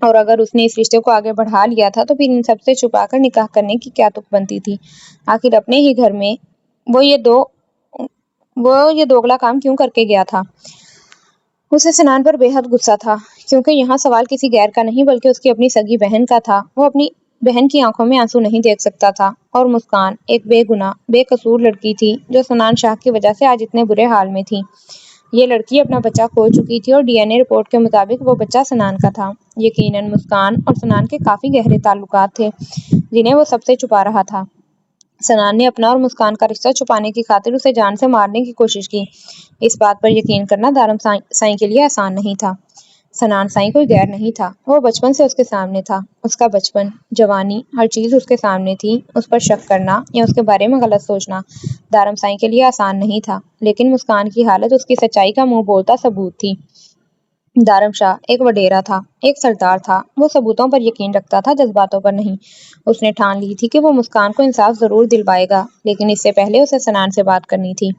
اور اگر اس نے اس رشتے کو آگے بڑھا لیا تھا تو پھر ان سب سے چھپا کر نکاح کرنے کی کیا تک بنتی تھی؟ آخر اپنے ہی گھر میں وہ یہ دوگلا کام کیوں کر کے گیا تھا؟ اسے سنان پر بے حد غصہ تھا، کیونکہ یہاں سوال کسی غیر کا نہیں بلکہ اس کی اپنی سگی بہن کا تھا۔ وہ اپنی بہن کی آنکھوں میں آنسو نہیں دیکھ سکتا تھا، اور مسکان ایک بے گناہ بے قصور لڑکی تھی جو سنان شاہ کی وجہ سے آج اتنے برے حال میں تھی۔ یہ لڑکی اپنا بچہ کھو چکی تھی، اور ڈی این اے رپورٹ کے مطابق وہ بچہ سنان کا تھا۔ یقیناً مسکان اور سنان کے کافی گہرے تعلقات تھے جنہیں وہ سب سے چھپا رہا تھا۔ سنان نے اپنا اور مسکان کا رشتہ چھپانے کی خاطر اسے جان سے مارنے کی کوشش کی۔ اس بات پر یقین کرنا دارم سائیں کے لیے آسان نہیں تھا۔ سنان سائیں کوئی غیر نہیں تھا، وہ بچپن سے اس کے سامنے تھا۔ اس کا بچپن، جوانی، ہر چیز اس کے سامنے تھی۔ اس پر شک کرنا یا اس کے بارے میں غلط سوچنا دارم سائیں کے لیے آسان نہیں تھا، لیکن مسکان کی حالت اس کی سچائی کا منہ بولتا ثبوت تھی۔ دارم شاہ ایک وڈیرا تھا، ایک سردار تھا۔ وہ ثبوتوں پر یقین رکھتا تھا، جذباتوں پر نہیں۔ اس نے ٹھان لی تھی کہ وہ مسکان کو انصاف ضرور دلوائے گا، لیکن اس سے پہلے اسے سنان سے بات کرنی تھی۔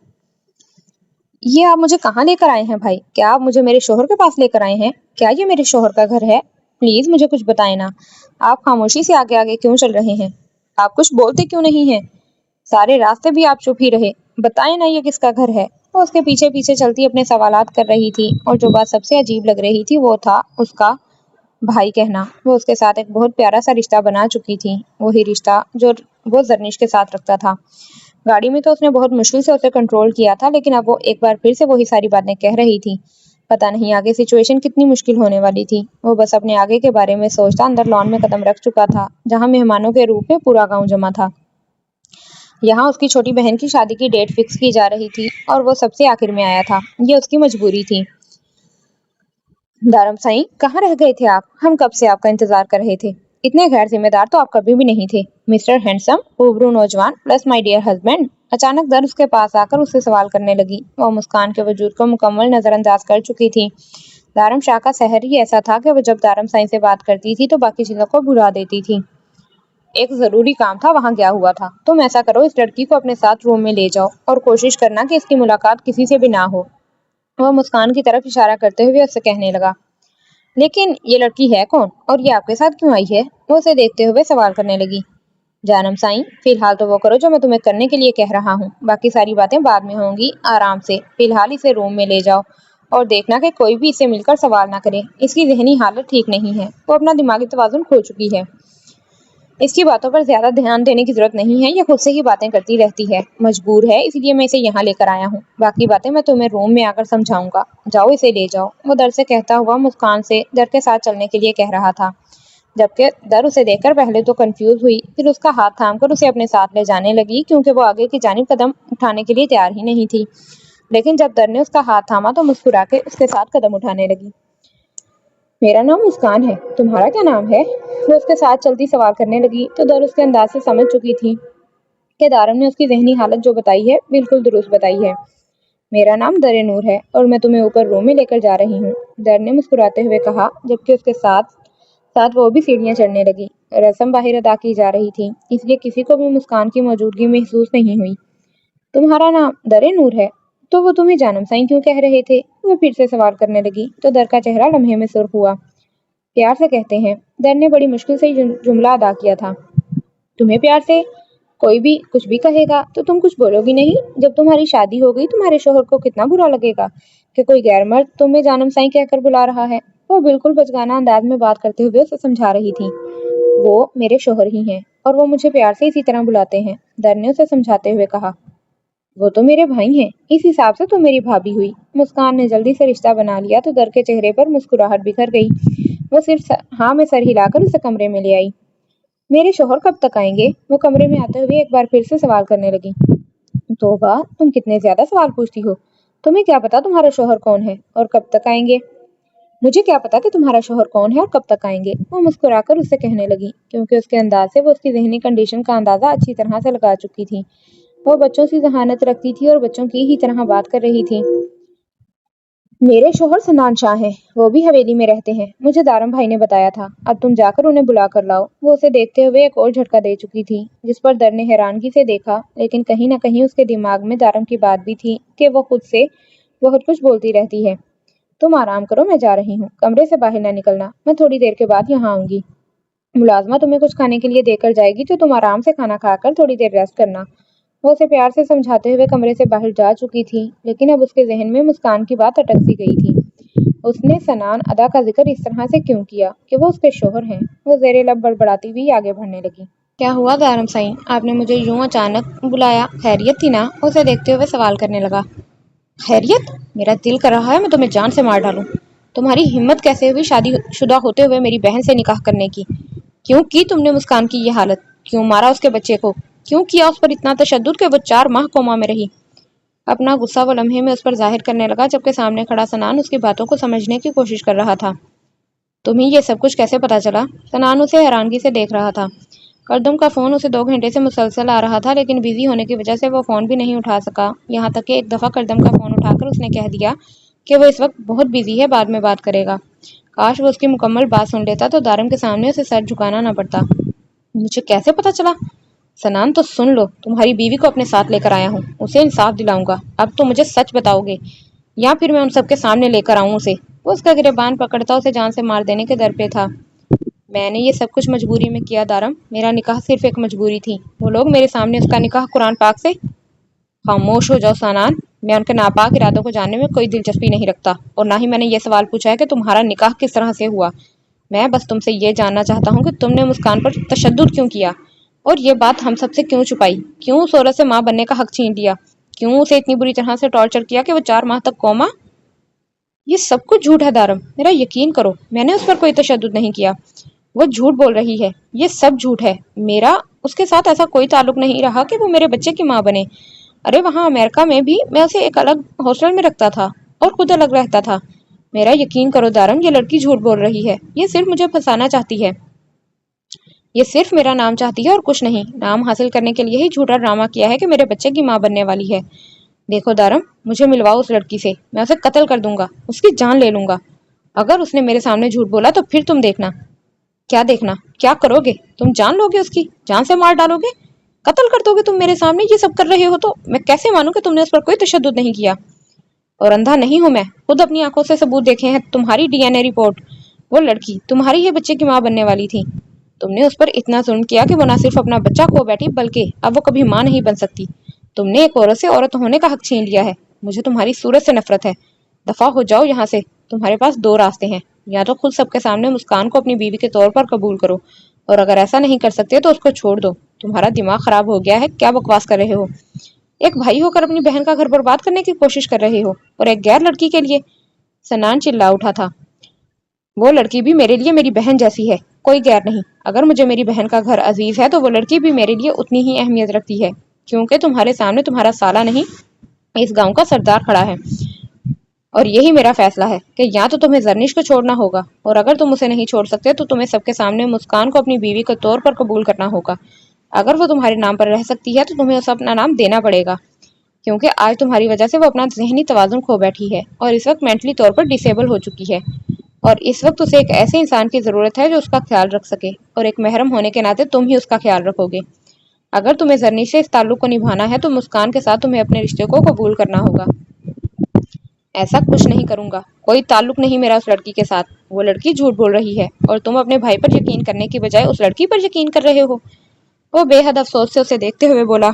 یہ آپ مجھے کہاں لے کر آئے ہیں بھائی؟ کیا آپ مجھے میرے شوہر کے پاس لے کر آئے ہیں؟ کیا یہ میرے شوہر کا گھر ہے؟ پلیز مجھے کچھ بتائیں نا۔ آپ خاموشی سے آگے آگے کیوں چل رہے ہیں؟ آپ کچھ بولتے کیوں نہیں ہیں؟ سارے راستے بھی آپ چپ ہی رہے۔ بتائیں نا یہ کس کا گھر ہے؟ وہ اس کے پیچھے پیچھے چلتی اپنے سوالات کر رہی تھی، اور جو بات سب سے عجیب لگ رہی تھی وہ تھا اس کا بھائی کہنا۔ وہ اس کے ساتھ ایک بہت پیارا سا رشتہ بنا چکی تھی، وہی رشتہ جو وہ زرنش کے ساتھ رکھتا تھا۔ گاڑی میں تو اس نے بہت مشکل سے اسے کنٹرول کیا تھا، لیکن اب وہ ایک بار پھر سے وہی ساری باتیں کہہ رہی تھی۔ پتہ نہیں آگے سچویشن کتنی مشکل ہونے والی تھی۔ وہ بس اپنے آگے کے بارے میں سوچتا اندر لان میں قدم رکھ چکا تھا، جہاں مہمانوں کے روپ میں پورا گاؤں جمع تھا۔ یہاں اس کی چھوٹی بہن کی شادی کی ڈیٹ فکس کی جا رہی تھی اور وہ سب سے آخر میں آیا تھا۔ یہ اس کی مجبوری تھی۔ دارم سائیں، کہاں رہ گئے تھے آپ؟ ہم کب سے آپ کا انتظار کر رہے تھے۔ اتنے غیر ذمہ دار تو آپ کبھی بھی نہیں تھے۔ مسٹر ہینڈسم، روبرو نوجوان پلس مائی ڈیئر ہسبینڈ۔ اچانک در اس کے پاس آ کر اس سے سوال کرنے لگی۔ وہ مسکان کے وجود کو مکمل نظر انداز کر چکی تھی۔ دارم شاہ کا سحر ہی ایسا تھا کہ وہ جب دارم سائیں سے بات کرتی تھی تو باقی چیزوں کو بھلا دیتی تھی۔ ایک ضروری کام تھا، وہاں گیا ہوا تھا۔ تم ایسا کرو، اس لڑکی کو اپنے ساتھ روم میں لے جاؤ اور کوشش کرنا کہ اس کی ملاقات کسی سے بھی نہ ہو۔ وہ مسکان کی طرف اشارہ کرتے ہوئے اس سے کہنے لگا، لیکن یہ لڑکی ہے کون اور یہ آپ کے ساتھ کیوں آئی ہے؟ وہ اسے دیکھتے ہوئے سوال کرنے لگی۔ جانم سائیں، فی الحال تو وہ کرو جو میں تمہیں کرنے کے لیے کہہ رہا ہوں، باقی ساری باتیں بعد میں ہوں گی۔ آرام سے فی الحال اسے روم میں لے جاؤ اور دیکھنا کہ کوئی بھی اسے مل کر سوال نہ کرے۔ اس کی ذہنی حالت ٹھیک نہیں ہے، وہ اپنا دماغی توازن کھو چکی ہے۔ اس کی باتوں پر زیادہ دھیان دینے کی ضرورت نہیں ہے، یہ خود سے ہی باتیں کرتی رہتی ہے، مجبور ہے، اس لیے میں اسے یہاں لے کر آیا ہوں۔ باقی باتیں میں تمہیں روم میں آ کر سمجھاؤں گا، جاؤ اسے لے جاؤ۔ وہ در سے کہتا ہوا مسکان سے در کے ساتھ چلنے کے لیے کہہ رہا تھا، جبکہ در اسے دیکھ کر پہلے تو کنفیوز ہوئی، پھر اس کا ہاتھ تھام کر اسے اپنے ساتھ لے جانے لگی کیونکہ وہ آگے کی جانب قدم اٹھانے کے لیے تیار ہی نہیں تھی۔ لیکن جب در نے اس کا ہاتھ تھاما تو مسکرا کے اس کے ساتھ قدم اٹھانے لگی۔ میرا نام مسکان ہے، تمہارا کیا نام ہے؟ وہ اس کے ساتھ چلتی سوال کرنے لگی تو در اس کے انداز سے سمجھ چکی تھی کہ دارم نے اس کی ذہنی حالت جو بتائی ہے بالکل درست بتائی ہے۔ میرا نام در نور ہے اور میں تمہیں اوپر روم میں لے کر جا رہی ہوں، در نے مسکراتے ہوئے کہا، جبکہ اس کے ساتھ ساتھ وہ بھی سیڑھیاں چڑھنے لگی۔ رسم باہر ادا کی جا رہی تھی، اس لیے کسی کو بھی مسکان کی موجودگی محسوس نہیں ہوئی۔ تمہارا نام در نور ہے تو وہ تمہیں جانم سائیں کیوں کہہ رہے تھے؟ وہ پھر سے سوال کرنے لگی تو در کا چہرہ لمحے میں سرخ ہوا۔ پیار سے کہتے ہیں، در نے بڑی مشکل سے جملہ ادا کیا تھا۔ تمہیں پیار سے کوئی بھی کچھ بھی کہے گا تو تم کچھ بولو گی نہیں؟ جب تمہاری شادی ہو گئی تمہارے شوہر کو کتنا برا لگے گا کہ کوئی غیر مرد تمہیں جانم سائیں کہہ کر بلا رہا ہے۔ وہ بالکل بچگانہ انداز میں بات کرتے ہوئے اسے سمجھا رہی تھی۔ وہ میرے شوہر ہی ہیں اور وہ مجھے پیار سے اسی طرح بلاتے ہیں، در نے اسے سمجھاتے ہوئے کہا۔ وہ تو میرے بھائی ہیں، اس حساب سے تو میری بھابھی ہوئی۔ مسکان نے جلدی سے رشتہ بنا لیا تو در کے چہرے پر مسکراہٹ بکھر گئی۔ وہ صرف ہاں میں سر ہلا کر اسے کمرے میں لے آئی۔ میرے شوہر کب تک آئیں گے؟ وہ کمرے میں آتے ہوئے ایک بار پھر سے سوال کرنے لگی۔ توبہ، تم کتنے زیادہ سوال پوچھتی ہو، تمہیں کیا پتا تمہارا شوہر کون ہے اور کب تک آئیں گے؟ مجھے کیا پتا کہ تمہارا شوہر کون ہے اور کب تک آئیں گے؟ وہ مسکرا کر اس سے کہنے لگی کیونکہ اس کے انداز سے وہ اس کی ذہنی کنڈیشن کا اندازہ اچھی طرح سے لگا چکی تھی۔ وہ بچوں سے ذہانت رکھتی تھی اور بچوں کی ہی طرح بات کر رہی تھی۔ میرے شوہر سنان شاہ ہیں، وہ بھی حویلی میں رہتے ہیں، مجھے دارم بھائی نے بتایا تھا۔ اب تم جا کر انہیں بلا کر لاؤ۔ وہ اسے دیکھتے ہوئے ایک اور جھٹکا دے چکی تھی جس پر در نے حیرانگی سے دیکھا، لیکن کہیں نہ کہیں اس کے دماغ میں دارم کی بات بھی تھی کہ وہ خود سے بہت کچھ بولتی رہتی ہے۔ تم آرام کرو، میں جا رہی ہوں، کمرے سے باہر نہ نکلنا، میں تھوڑی دیر کے بعد یہاں آؤں گی۔ ملازمہ تمہیں کچھ کھانے کے لیے دے کر جائے گی تو تم آرام سے کھانا کھا کر تھوڑی دیر ریسٹ کرنا۔ وہ اسے پیار سے سمجھاتے ہوئے کمرے سے باہر جا چکی تھی، لیکن اب اس کے ذہن میں مسکان کی بات اٹک سی گئی تھی۔ اس نے سنان ادا کا ذکر اس طرح سے کیوں کیا کہ وہ اس کے شوہر ہیں؟ وہ زیر لب بڑبڑاتی ہوئی آگے بڑھنے لگی۔ کیا ہوا دارم سائیں، آپ نے مجھے یوں اچانک بلایا؟ خیریت تھی نا؟ اسے دیکھتے ہوئے سوال کرنے لگا۔ خیریت؟ میرا دل کر رہا ہے میں تمہیں جان سے مار ڈالوں۔ تمہاری ہمت کیسے ہوئی شادی شدہ ہوتے ہوئے میری بہن سے نکاح کرنے کی؟ کیوں کی تم نے مسکان کی یہ حالت؟ کیوں مارا اس کے بچے کو؟ کیوں کیا اس پر اتنا تشدد کہ وہ 4 ماہ کوما میں رہی؟ اپنا غصہ وہ لمحے میں اس پر ظاہر کرنے لگا جبکہ سامنے کھڑا سنان اس کی باتوں کو سمجھنے کی کوشش کر رہا تھا۔ تمہیں یہ سب کچھ کیسے پتا چلا؟ سنان اسے حیرانگی سے دیکھ رہا تھا۔ کردم کا فون اسے 2 گھنٹے سے مسلسل آ رہا تھا لیکن بزی ہونے کی وجہ سے وہ فون بھی نہیں اٹھا سکا، یہاں تک کہ ایک دفعہ کردم کا فون اٹھا کر اس نے کہہ دیا کہ وہ اس وقت بہت بزی ہے، بعد میں بات کرے گا۔ کاش وہ اس کی مکمل بات سن لیتا تو دارم کے سامنے اسے سر جھکانا نہ پڑتا۔ مجھے کیسے پتا چلا؟ سنان تو سن لو، تمہاری بیوی کو اپنے ساتھ لے کر آیا ہوں، اسے انصاف دلاؤں گا۔ اب تو مجھے سچ بتاؤ گے یا پھر میں ان سب کے سامنے لے کر آؤں اسے؟ وہ اس کا گریبان پکڑتا اسے جان سے مار دینے کے در پہ تھا۔ میں نے یہ سب کچھ مجبوری میں کیا دارم، میرا نکاح صرف ایک مجبوری تھی۔ وہ لوگ میرے سامنے اس کا نکاح قرآن پاک سے… خاموش ہو جاؤ سنان، میں ان کے ناپاک ارادوں کو جاننے میں کوئی دلچسپی نہیں رکھتا اور نہ ہی میں نے یہ سوال پوچھا ہے کہ تمہارا نکاح کس طرح سے ہوا۔ میں بس تم سے یہ جاننا چاہتا ہوں کہ تم نے مسکان پر تشدد کیوں کیا اور یہ بات ہم سب سے کیوں چھپائی؟ کیوں اس عورت سے ماں بننے کا حق چھین لیا؟ کیوں اسے اتنی بری طرح سے ٹارچر کیا کہ وہ 4 ماہ تک کوما؟ یہ سب کچھ جھوٹ ہے دارم، میرا یقین کرو، میں نے اس پر کوئی تشدد نہیں کیا۔ وہ جھوٹ بول رہی ہے، یہ سب جھوٹ ہے۔ میرا اس کے ساتھ ایسا کوئی تعلق نہیں رہا کہ وہ میرے بچے کی ماں بنے۔ ارے وہاں امریکہ میں بھی میں اسے ایک الگ ہاسٹل میں رکھتا تھا اور خود الگ رہتا تھا۔ میرا یقین کرو دارم، یہ لڑکی جھوٹ بول رہی ہے، یہ صرف مجھے پھنسانا چاہتی ہے، یہ صرف میرا نام چاہتی ہے اور کچھ نہیں۔ نام حاصل کرنے کے لیے ہی جھوٹا ڈرامہ کیا ہے کہ میرے بچے کی ماں بننے والی ہے۔ دیکھو دارم، مجھے ملواؤ اس لڑکی سے، میں اسے قتل کر دوں گا، اس کی جان لے لوں گا۔ اگر اس نے میرے سامنے جھوٹ بولا تو پھر تم دیکھنا۔ کیا دیکھنا؟ کیا کرو گے؟ تم جان لو گے، اس کی جان سے مار ڈالو گے، قتل کر دو گے تم میرے سامنے؟ یہ سب کر رہے ہو تو میں کیسے مانوں کہ تم نے اس پر کوئی تشدد نہیں کیا؟ اور اندھا نہیں ہوں میں، خود اپنی آنکھوں سے ثبوت دیکھے ہیں، تمہاری ڈی این اے رپورٹ۔ وہ لڑکی تمہاری ہی بچے کی ماں بننے والی تھی۔ تم نے اس پر اتنا ظلم کیا کہ وہ نہ صرف اپنا بچہ کھو بیٹھی بلکہ اب وہ کبھی ماں نہیں بن سکتی۔ تم نے ایک عورت سے عورت ہونے کا حق چھین لیا ہے۔ مجھے تمہاری صورت سے نفرت ہے، دفع ہو جاؤ یہاں سے۔ تمہارے پاس دو راستے ہیں، یا تو خود سب کے سامنے مسکان کو اپنی بیوی کے طور پر قبول کرو، اور اگر ایسا نہیں کر سکتے تو اس کو چھوڑ دو۔ تمہارا دماغ خراب ہو گیا ہے، کیا بکواس کر رہے ہو؟ ایک بھائی ہو کر اپنی بہن کا گھر برباد کرنے کی کوشش کر رہے ہو، اور ایک غیر لڑکی کے لیے؟ سنان چلا اٹھا تھا۔ وہ لڑکی بھی میرے لیے میری بہن جیسی ہے، کوئی غیر نہیں۔ اگر مجھے میری بہن کا گھر عزیز ہے تو وہ لڑکی بھی میرے لیے اتنی ہی اہمیت رکھتی ہے، کیونکہ تمہارے سامنے تمہارا سالہ نہیں، اس گاؤں کا سردار کھڑا ہے، اور یہی میرا فیصلہ ہے کہ یا تو تمہیں زرنش کو چھوڑنا ہوگا، اور اگر تم اسے نہیں چھوڑ سکتے تو تمہیں سب کے سامنے مسکان کو اپنی بیوی کے طور پر قبول کرنا ہوگا۔ اگر وہ تمہارے نام پر رہ سکتی ہے تو تمہیں اسے اپنا نام دینا پڑے گا، کیونکہ آج تمہاری وجہ سے وہ اپنا ذہنی توازن کھو بیٹھی ہے اور اس وقت مینٹلی طور پر ڈسیبل ہو چکی ہے، اور اس وقت اسے ایک ایسے انسان کی ضرورت ہے جو اس کا خیال رکھ سکے، اور ایک محرم ہونے کے ناطے تم ہی اس کا خیال رکھو گے۔ اگر تمہیں زرنش سے اس تعلق کو نبھانا ہے تو مسکان کے ساتھ تمہیں اپنے رشتے کو قبول کرنا ہوگا۔ ایسا کچھ نہیں کروں گا، کوئی تعلق نہیں میرا اس لڑکی کے ساتھ۔ وہ لڑکی جھوٹ بول رہی ہے اور تم اپنے بھائی پر یقین کرنے کی بجائے اس لڑکی پر یقین کر رہے ہو۔ وہ بے حد افسوس سے اسے دیکھتے ہوئے بولا،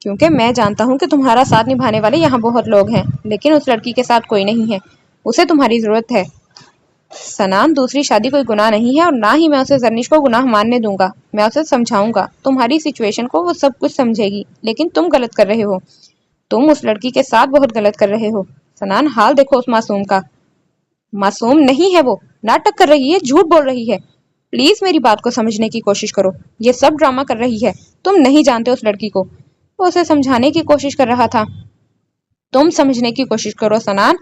کیونکہ میں جانتا ہوں کہ تمہارا ساتھ نبھانے والے یہاں بہت لوگ ہیں، لیکن اس لڑکی کے ساتھ کوئی نہیں ہے، اسے تمہاری ضرورت ہے۔ سنان، دوسری شادی کوئی گناہ نہیں ہے، اور نہ ہی میں اسے زرنش کو گناہ ماننے دوں گا۔ میں اسے سمجھاؤں گا، تمہاری سچویشن کو وہ سب کچھ سمجھے گی، لیکن تم غلط کر رہے ہو، تم اس لڑکی کے ساتھ بہت غلط کر رہے ہو۔ سنان، حال دیکھو اس معصوم کا۔ معصوم نہیں ہے وہ، ناٹک کر رہی ہے، جھوٹ بول رہی ہے۔ پلیز میری بات کو سمجھنے کی کوشش کرو، یہ سب ڈرامہ کر رہی ہے، تم نہیں جانتے اس لڑکی کو۔ وہ اسے سمجھانے کی کوشش کر رہا تھا۔ تم سمجھنے کی کوشش کرو سنان،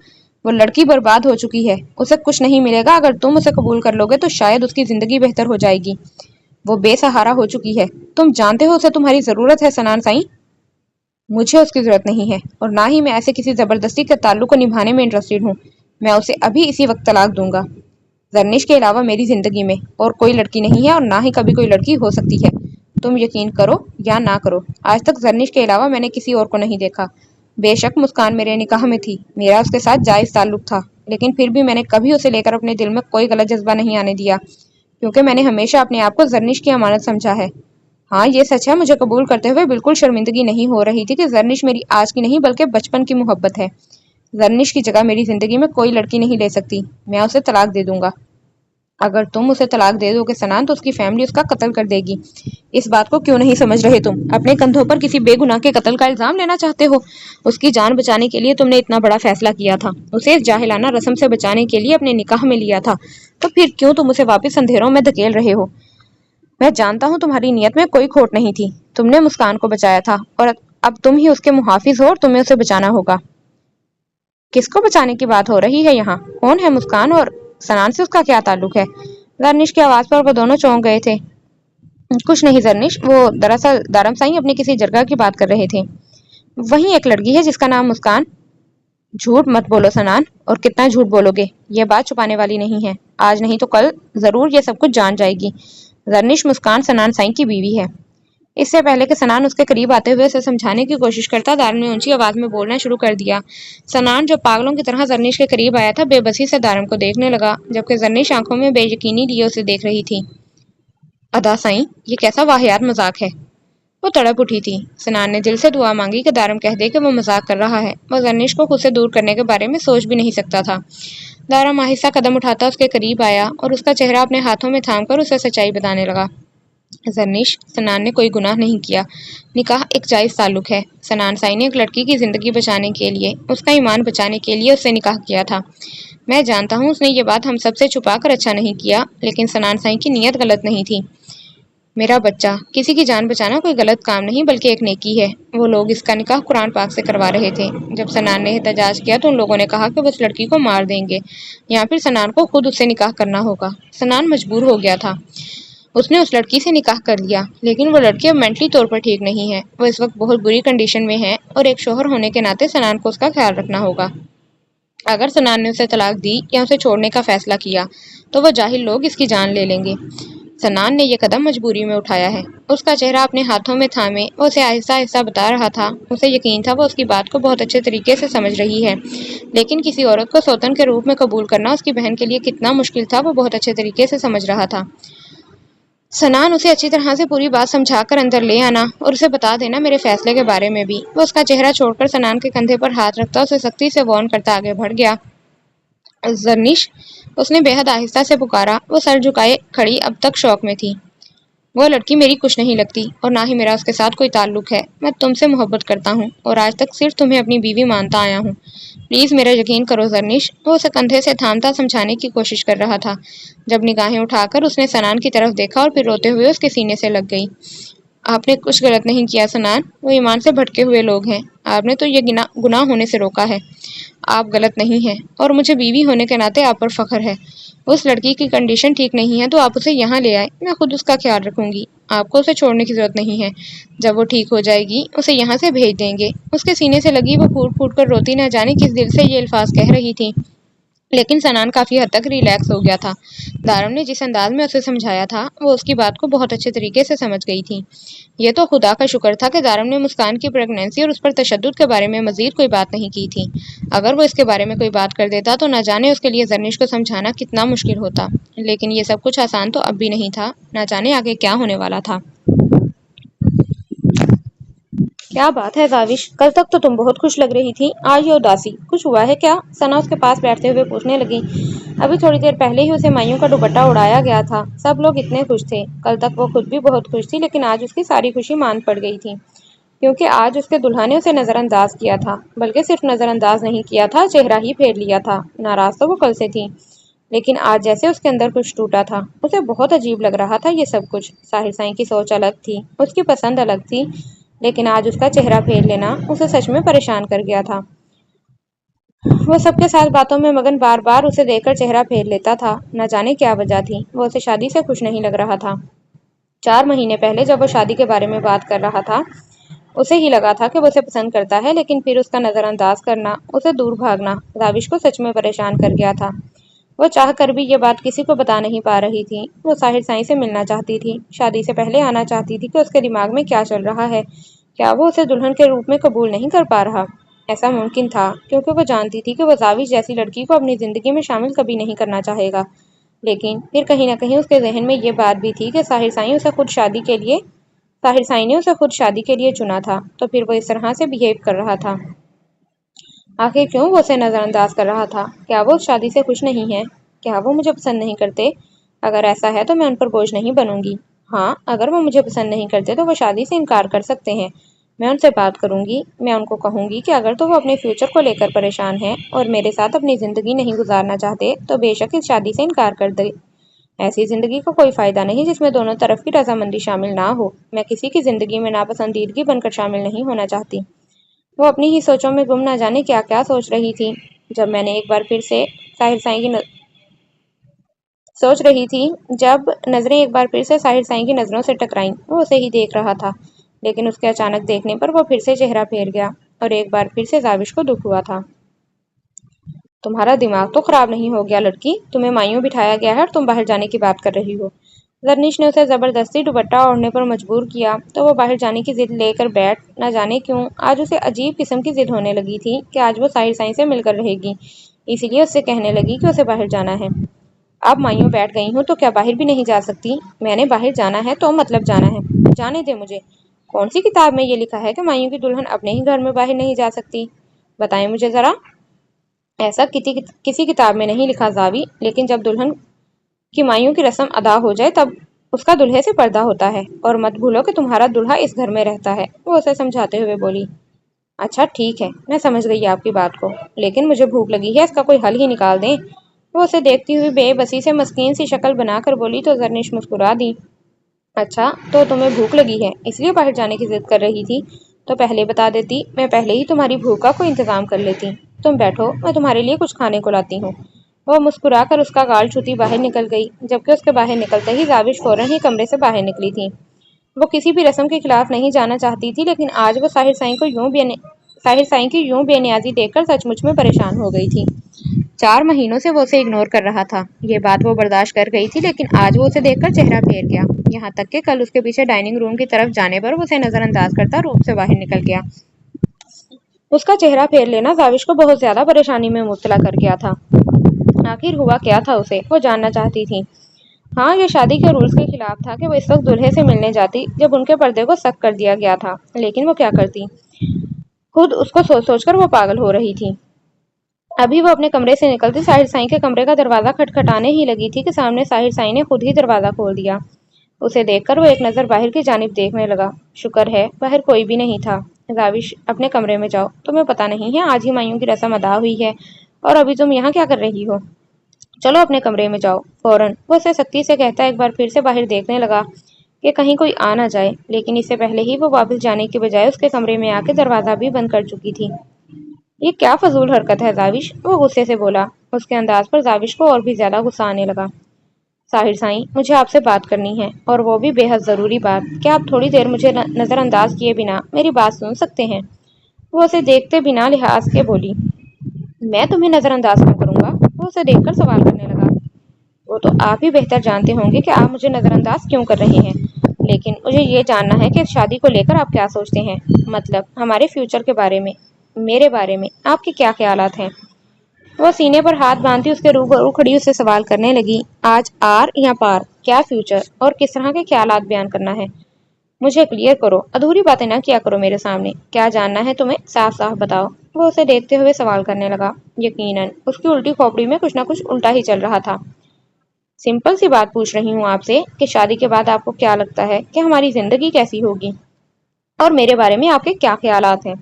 وہ لڑکی برباد ہو چکی ہے، اسے کچھ نہیں ملے گا۔ اگر تم اسے قبول کر لو گے تو شاید اس کی زندگی بہتر ہو جائے گی۔ وہ بے سہارا ہو چکی ہے، تم جانتے ہو اسے تمہاری ضرورت ہے سنان سائیں۔ مجھے اس کی ضرورت نہیں ہے، اور نہ ہی میں ایسے کسی زبردستی کے تعلق کو نبھانے میں انٹرسٹڈ ہوں۔ میں اسے ابھی اسی وقت طلاق دوں گا۔ زرنش کے علاوہ میری زندگی میں اور کوئی لڑکی نہیں ہے، اور نہ ہی کبھی کوئی لڑکی ہو سکتی ہے۔ تم یقین کرو یا نہ کرو، آج تک زرنش کے علاوہ میں نے کسی اور کو نہیں دیکھا۔ بے شک مسکان میرے نکاح میں تھی، میرا اس کے ساتھ جائز تعلق تھا، لیکن پھر بھی میں نے کبھی اسے لے کر اپنے دل میں کوئی غلط جذبہ نہیں آنے دیا، کیونکہ میں نے ہمیشہ اپنے آپ کو زرنش کی امانت سمجھا ہے۔ ہاں یہ سچ ہے، مجھے قبول کرتے ہوئے بالکل شرمندگی نہیں ہو رہی تھی کہ زرنش میری آج کی نہیں بلکہ بچپن کی محبت ہے۔ زرنش کی جگہ میری زندگی میں کوئی لڑکی نہیں لے سکتی، میں اسے طلاق دے دوں گا۔ اگر تم اسے طلاق دے دو گے سنان تو اس کی فیملی اس کا قتل کر دے گی۔ اس بات کو کیوں نہیں سمجھ رہے تم؟ اپنے کندھوں پر کسی بے گناہ کے قتل کا الزام لینا چاہتے ہو؟ اس کی جان بچانے کے لیے تم نے اتنا بڑا فیصلہ کیا تھا، اسے اس جاہلانہ رسم سے بچانے کے لیے اپنے نکاح میں لیا تھا، تو پھر کیوں تم اسے واپس اندھیروں میں دھکیل رہے ہو؟ میں جانتا ہوں تمہاری نیت میں کوئی کھوٹ نہیں تھی، تم نے مسکان کو بچایا تھا، اور اب تم ہی اس کے محافظ ہو اور تمہیں اسے بچانا ہوگا۔ کس کو بچانے کی بات ہو رہی ہے یہاں؟ کون ہے مسکان، اور سنان سے اس کا کیا تعلق ہے؟ زرنش کی آواز پر وہ دونوں چونک گئے تھے۔ کچھ نہیں زرنش، وہ دراصل دارم سائیں اپنی کسی جرگہ کی بات کر رہے تھے۔ وہیں ایک لڑکی ہے جس کا نام مسکان۔ جھوٹ مت بولو سنان، اور کتنا جھوٹ بولو گے؟ یہ بات چھپانے والی نہیں ہے، آج نہیں تو کل ضرور یہ سب کچھ جان جائے گی۔ زرنش مسکان سنان سائیں کی بیوی ہے۔ اس سے پہلے کہ سنان اس کے قریب آتے ہوئے اسے سمجھانے کی کوشش کرتا، دارم نے اونچی آواز میں بولنا شروع کر دیا۔ سنان جو پاگلوں کی طرح زرنش کے قریب آیا تھا بے بسی سے دارم کو دیکھنے لگا، جبکہ زرنش آنکھوں میں بے یقینی لیے اسے دیکھ رہی تھی۔ ادا سائیں، یہ کیسا واہیات مذاق ہے؟ وہ تڑپ اٹھی تھی۔ سنان نے دل سے دعا مانگی کہ دارم کہہ دے کہ وہ مذاق کر رہا ہے، وہ زرنش کو خود سے دور کرنے کے بارے میں سوچ بھی نہیں سکتا تھا۔ دارم آہستہ قدم اٹھاتا اس کے قریب آیا اور اس کا چہرہ اپنے ہاتھوں میں تھام کر اسے سچائی بتانے لگا۔ زرنش، سنان نے کوئی گناہ نہیں کیا، نکاح ایک جائز تعلق ہے۔ سنان سائیں نے ایک لڑکی کی زندگی بچانے کے لیے، اس کا ایمان بچانے کے لیے اس سے نکاح کیا تھا۔ میں جانتا ہوں اس نے یہ بات ہم سب سے چھپا کر اچھا نہیں کیا، لیکن سنان سائیں کی نیت غلط نہیں تھی۔ میرا بچہ، کسی کی جان بچانا کوئی غلط کام نہیں بلکہ ایک نیکی ہے۔ وہ لوگ اس کا نکاح قرآن پاک سے کروا رہے تھے۔ جب سنان نے احتجاج کیا تو ان لوگوں نے کہا کہ وہ اس لڑکی کو مار دیں گے یا پھر سنان کو خود اس سے نکاح کرنا ہوگا۔ سنان مجبور ہو گیا تھا۔ اس نے اس لڑکی سے نکاح کر لیا، لیکن وہ لڑکی اب مینٹلی طور پر ٹھیک نہیں ہے۔ وہ اس وقت بہت بری کنڈیشن میں ہے اور ایک شوہر ہونے کے ناطے سنان کو اس کا خیال رکھنا ہوگا۔ اگر سنان نے اسے طلاق دی یا اسے چھوڑنے کا فیصلہ کیا تو وہ جاہل لوگ اس کی جان لے لیں گے۔ سنان نے یہ قدم مجبوری میں اٹھایا ہے۔ اس کا چہرہ اپنے ہاتھوں میں تھامے وہ اسے آہستہ آہستہ بتا رہا تھا۔ اسے یقین تھا وہ اس کی بات کو بہت اچھے طریقے سے سمجھ رہی ہے، لیکن کسی عورت کو سوتن کے روپ میں قبول کرنا اس کی بہن کے لیے کتنا مشکل تھا وہ بہت اچھے طریقے سے سمجھ رہا تھا۔ سنان اسے اچھی طرح سے پوری بات سمجھا کر اندر لے آنا اور اسے بتا دینا میرے فیصلے کے بارے میں بھی۔ وہ اس کا چہرہ چھوڑ کر سنان کے کندھے پر ہاتھ رکھتا اسے سختی سے وارن کرتا آگے بڑھ گیا۔ زرنش، اس نے بے حد آہستہ سے پکارا۔ وہ سر جھکائے کھڑی اب تک شوق میں تھی۔ وہ لڑکی میری کچھ نہیں لگتی اور نہ ہی میرا اس کے ساتھ کوئی تعلق ہے۔ میں تم سے محبت کرتا ہوں اور آج تک صرف تمہیں اپنی بیوی مانتا آیا ہوں۔ پلیز میرا یقین کرو زرنش۔ وہ اسے کندھے سے تھامتا سمجھانے کی کوشش کر رہا تھا جب نگاہیں اٹھا کر اس نے سنان کی طرف دیکھا اور پھر روتے ہوئے اس کے سینے سے لگ گئی۔ آپ نے کچھ غلط نہیں کیا سنان، وہ ایمان سے بھٹکے ہوئے لوگ ہیں۔ آپ نے تو یہ گناہ ہونے سے روکا ہے۔ آپ غلط نہیں ہیں اور مجھے بیوی ہونے کے ناطے آپ پر فخر ہے۔ اس لڑکی کی کنڈیشن ٹھیک نہیں ہے تو آپ اسے یہاں لے آئے، میں خود اس کا خیال رکھوں گی۔ آپ کو اسے چھوڑنے کی ضرورت نہیں ہے۔ جب وہ ٹھیک ہو جائے گی اسے یہاں سے بھیج دیں گے۔ اس کے سینے سے لگی وہ پھوٹ پھوٹ کر روتی نہ جانے کس دل سے یہ الفاظ کہہ رہی تھی، لیکن سنان کافی حد تک ریلیکس ہو گیا تھا۔ دارم نے جس انداز میں اسے سمجھایا تھا وہ اس کی بات کو بہت اچھے طریقے سے سمجھ گئی تھی۔ یہ تو خدا کا شکر تھا کہ دارم نے مسکان کی پریگنینسی اور اس پر تشدد کے بارے میں مزید کوئی بات نہیں کی تھی۔ اگر وہ اس کے بارے میں کوئی بات کر دیتا تو نہ جانے اس کے لیے زرنش کو سمجھانا کتنا مشکل ہوتا۔ لیکن یہ سب کچھ آسان تو اب بھی نہیں تھا، نہ جانے آگے کیا ہونے والا تھا۔ کیا بات ہے زاوش، کل تک تو تم بہت خوش لگ رہی تھی، آج یہ اداسی، کچھ ہوا ہے کیا؟ ثنا اس کے پاس بیٹھتے ہوئے پوچھنے لگی۔ ابھی تھوڑی دیر پہلے ہی اسے مائیوں کا دوپٹہ اڑایا گیا تھا، سب لوگ اتنے خوش تھے۔ کل تک وہ خود بھی بہت خوش تھی لیکن آج اس کی ساری خوشی مان پڑ گئی تھی، کیونکہ آج اس کے دلہا نے اسے نظر انداز کیا تھا، بلکہ صرف نظر انداز نہیں کیا تھا، چہرہ ہی پھیر لیا تھا۔ ناراض تو وہ کل سے تھی، لیکن آج جیسے اس کے اندر کچھ ٹوٹا تھا۔ اسے بہت عجیب لگ رہا تھا یہ سب کچھ۔ ساحر سائیں کی سوچ الگ تھی، اس کی پسند الگ تھی، لیکن آج اس کا چہرہ پھیر لینا اسے سچ میں پریشان کر گیا تھا۔ وہ سب کے ساتھ باتوں میں مگن بار بار اسے دیکھ کر چہرہ پھیر لیتا تھا، نہ جانے کیا وجہ تھی، وہ اسے شادی سے خوش نہیں لگ رہا تھا۔ 4 مہینے پہلے جب وہ شادی کے بارے میں بات کر رہا تھا اسے ہی لگا تھا کہ وہ اسے پسند کرتا ہے، لیکن پھر اس کا نظر انداز کرنا، اسے دور بھاگنا زاوش کو سچ میں پریشان کر گیا تھا۔ وہ چاہ کر بھی یہ بات کسی کو بتا نہیں پا رہی تھی۔ وہ ساحر سائیں سے ملنا چاہتی تھی، شادی سے پہلے آنا چاہتی تھی کہ اس کے دماغ میں کیا چل رہا ہے، کیا وہ اسے دلہن کے روپ میں قبول نہیں کر پا رہا؟ ایسا ممکن تھا کیونکہ وہ جانتی تھی کہ وہ زاوش جیسی لڑکی کو اپنی زندگی میں شامل کبھی نہیں کرنا چاہے گا، لیکن پھر کہیں نہ کہیں اس کے ذہن میں یہ بات بھی تھی کہ ساحر سائیں نے اسے خود شادی کے لیے چنا تھا، تو پھر وہ اس طرح سے بیہیو کر رہا تھا۔ آخر کیوں وہ اسے نظر انداز کر رہا تھا؟ کیا وہ اس شادی سے خوش نہیں ہے؟ کیا وہ مجھے پسند نہیں کرتے؟ اگر ایسا ہے تو میں ان پر بوجھ نہیں بنوں گی۔ ہاں، اگر وہ مجھے پسند نہیں کرتے تو وہ شادی سے انکار کر سکتے ہیں، میں ان سے بات کروں گی، میں ان کو کہوں گی کہ اگر تو وہ اپنے فیوچر کو لے کر پریشان ہیں اور میرے ساتھ اپنی زندگی نہیں گزارنا چاہتے تو بے شک اس شادی سے انکار کر دے۔ ایسی زندگی کا کوئی فائدہ نہیں جس میں دونوں طرف کی رضامندی شامل نہ ہو۔ میں کسی کی زندگی میں ناپسندیدگی بن کر شامل نہیں ہونا چاہتی۔ وہ اپنی ہی سوچوں میں گم نہ جانے کیا کیا سوچ رہی تھی جب نظریں ایک بار پھر سے ساحر سائیں کی نظروں سے ٹکرائیں۔ وہ اسے ہی دیکھ رہا تھا، لیکن اس کے اچانک دیکھنے پر وہ پھر سے چہرہ پھیر گیا اور ایک بار پھر سے زاوش کو دکھ ہوا تھا۔ تمہارا دماغ تو خراب نہیں ہو گیا لڑکی، تمہیں مائیوں بٹھایا گیا ہے اور تم باہر جانے کی بات کر رہی ہو۔ زرنش نے اسے زبردستی دوپٹہ اوڑھنے پر مجبور کیا تو وہ باہر جانے کی ضد لے کر بیٹھ، نہ جانے کیوں آج اسے عجیب قسم کی ضد ہونے لگی تھی کہ آج وہ ساحر سائیں سے مل کر رہے گی، اس لیے اس سے کہنے لگی کہ اسے باہر جانا ہے۔ اب مائیوں بیٹھ گئی ہوں تو کیا باہر بھی نہیں جا سکتی؟ میں نے باہر جانا ہے تو مطلب جانا ہے، جانے دے مجھے۔ کون سی کتاب میں یہ لکھا ہے کہ مائیوں کی دلہن اپنے ہی گھر میں باہر نہیں جا سکتی؟ بتائیں مجھے ذرا۔ ایسا کسی کتاب میں نہیں لکھا زاوی، لیکن جب دلہن کی مائیوں کی رسم ادا ہو جائے تب اس کا دلہے سے پردہ ہوتا ہے، اور مت بھولو کہ تمہارا دلہا اس گھر میں رہتا ہے، وہ اسے سمجھاتے ہوئے بولی۔ اچھا ٹھیک ہے، میں سمجھ گئی آپ کی بات کو، لیکن مجھے بھوک لگی ہے، اس کا کوئی حل ہی نکال دیں۔ وہ اسے دیکھتی ہوئی بے بسی سے مسکین سی شکل بنا کر بولی تو زرنش مسکرا دی۔ اچھا، تو تمہیں بھوک لگی ہے اس لیے باہر جانے کی ضد کر رہی تھی؟ تو پہلے بتا دیتی، میں پہلے ہی تمہاری بھوک کا کوئی انتظام کر لیتی۔ تم بیٹھو، میں تمہارے لیے کچھ کھانے کو لاتی ہوں۔ وہ مسکرا کر اس کا گال چھوتی باہر نکل گئی، جبکہ اس کے باہر نکلتے ہی زاوش فوراً ہی کمرے سے باہر نکلی تھی۔ وہ کسی بھی رسم کے خلاف نہیں جانا چاہتی تھی، لیکن آج وہ طاہر سائیں کی یوں بے نیازی دیکھ کر سچ مچ میں پریشان ہو گئی تھی۔ 4 مہینوں سے وہ اسے اگنور کر رہا تھا، یہ بات وہ برداشت کر گئی تھی، لیکن آج وہ اسے دیکھ کر چہرہ پھیر گیا، یہاں تک کہ کل اس کے پیچھے ڈائننگ روم کی طرف جانے پر وہ اسے نظر انداز کرتا روم سے باہر نکل گیا۔ اس کا چہرہ پھیر لینا زاوش کو بہت زیادہ پریشانی میں مبتلا کر گیا تھا۔ آخر ہوا کیا تھا اسے، وہ جاننا چاہتی تھی۔ ہاں، یہ شادی کے رولز کے خلاف تھا کہ وہ اس وقت دلہے سے ملنے جاتی جب ان کے پردے کو سخت کر دیا گیا تھا، لیکن وہ کیا کرتی؟ خود اس کو سوچ سوچ کر وہ پاگل ہو رہی تھی۔ ابھی وہ اپنے کمرے سے نکلتی طاہر سائیں کے کمرے کا دروازہ کھٹکھٹانے ہی لگی تھی کہ سامنے طاہر سائیں نے خود ہی دروازہ کھول دیا۔ اسے دیکھ کر وہ ایک نظر باہر کی جانب دیکھنے لگا۔ شکر ہے باہر کوئی بھی نہیں تھا۔ زاوش، اپنے کمرے میں جاؤ، تمہیں پتہ نہیں ہے آج ہی مایوں کی رسم ادا ہوئی ہے اور ابھی تم یہاں کیا کر رہی ہو؟ چلو اپنے کمرے میں جاؤ فوراً، وہ اسے سختی سے کہتا ایک بار پھر سے باہر دیکھنے لگا کہ کہیں کوئی آ نہ جائے، لیکن اس سے پہلے ہی وہ واپس جانے کے بجائے اس کے کمرے میں آ کے دروازہ بھی بند کر چکی تھی۔ یہ کیا فضول حرکت ہے زاوش، وہ غصے سے بولا۔ اس کے انداز پر زاوش کو اور بھی زیادہ غصہ آنے لگا۔ طاہر سائیں، مجھے آپ سے بات کرنی ہے، اور وہ بھی بے حد ضروری بات۔ کیا آپ تھوڑی دیر مجھے نظر انداز کیے بنا میری بات سن سکتے ہیں؟ وہ اسے دیکھتے بنا لحاظ کے بولی۔ میں تمہیں نظر انداز کیوں کروں گا؟ وہ اسے دیکھ کر سوال کرنے لگا۔ وہ تو آپ ہی بہتر جانتے ہوں گے کہ آپ مجھے نظر انداز کیوں کر رہے ہیں، لیکن مجھے یہ جاننا ہے کہ اس شادی کو لے کر آپ کیا سوچتے ہیں، مطلب ہمارے فیوچر کے بارے میں، میرے بارے میں آپ کے کیا خیالات ہیں؟ وہ سینے پر ہاتھ باندھی اس کے روبرو کھڑی اس سے سوال کرنے لگی۔ آج آر یا پار، کیا فیوچر اور کس طرح کے خیالات بیان کرنا ہے؟ مجھے کلیئر کرو، ادھوری باتیں نہ کیا کرو میرے سامنے۔ کیا جاننا ہے تمہیں، صاف صاف بتاؤ۔ وہ اسے دیکھتے ہوئے سوال کرنے لگا۔ یقیناً اس کی الٹی کھوپڑی میں کچھ نہ کچھ الٹا ہی چل رہا تھا۔ سمپل سی بات پوچھ رہی ہوں آپ سے کہ شادی کے بعد آپ کو کیا لگتا ہے کہ ہماری زندگی کیسی ہوگی، اور میرے بارے میں آپ کے کیا خیالات ہیں؟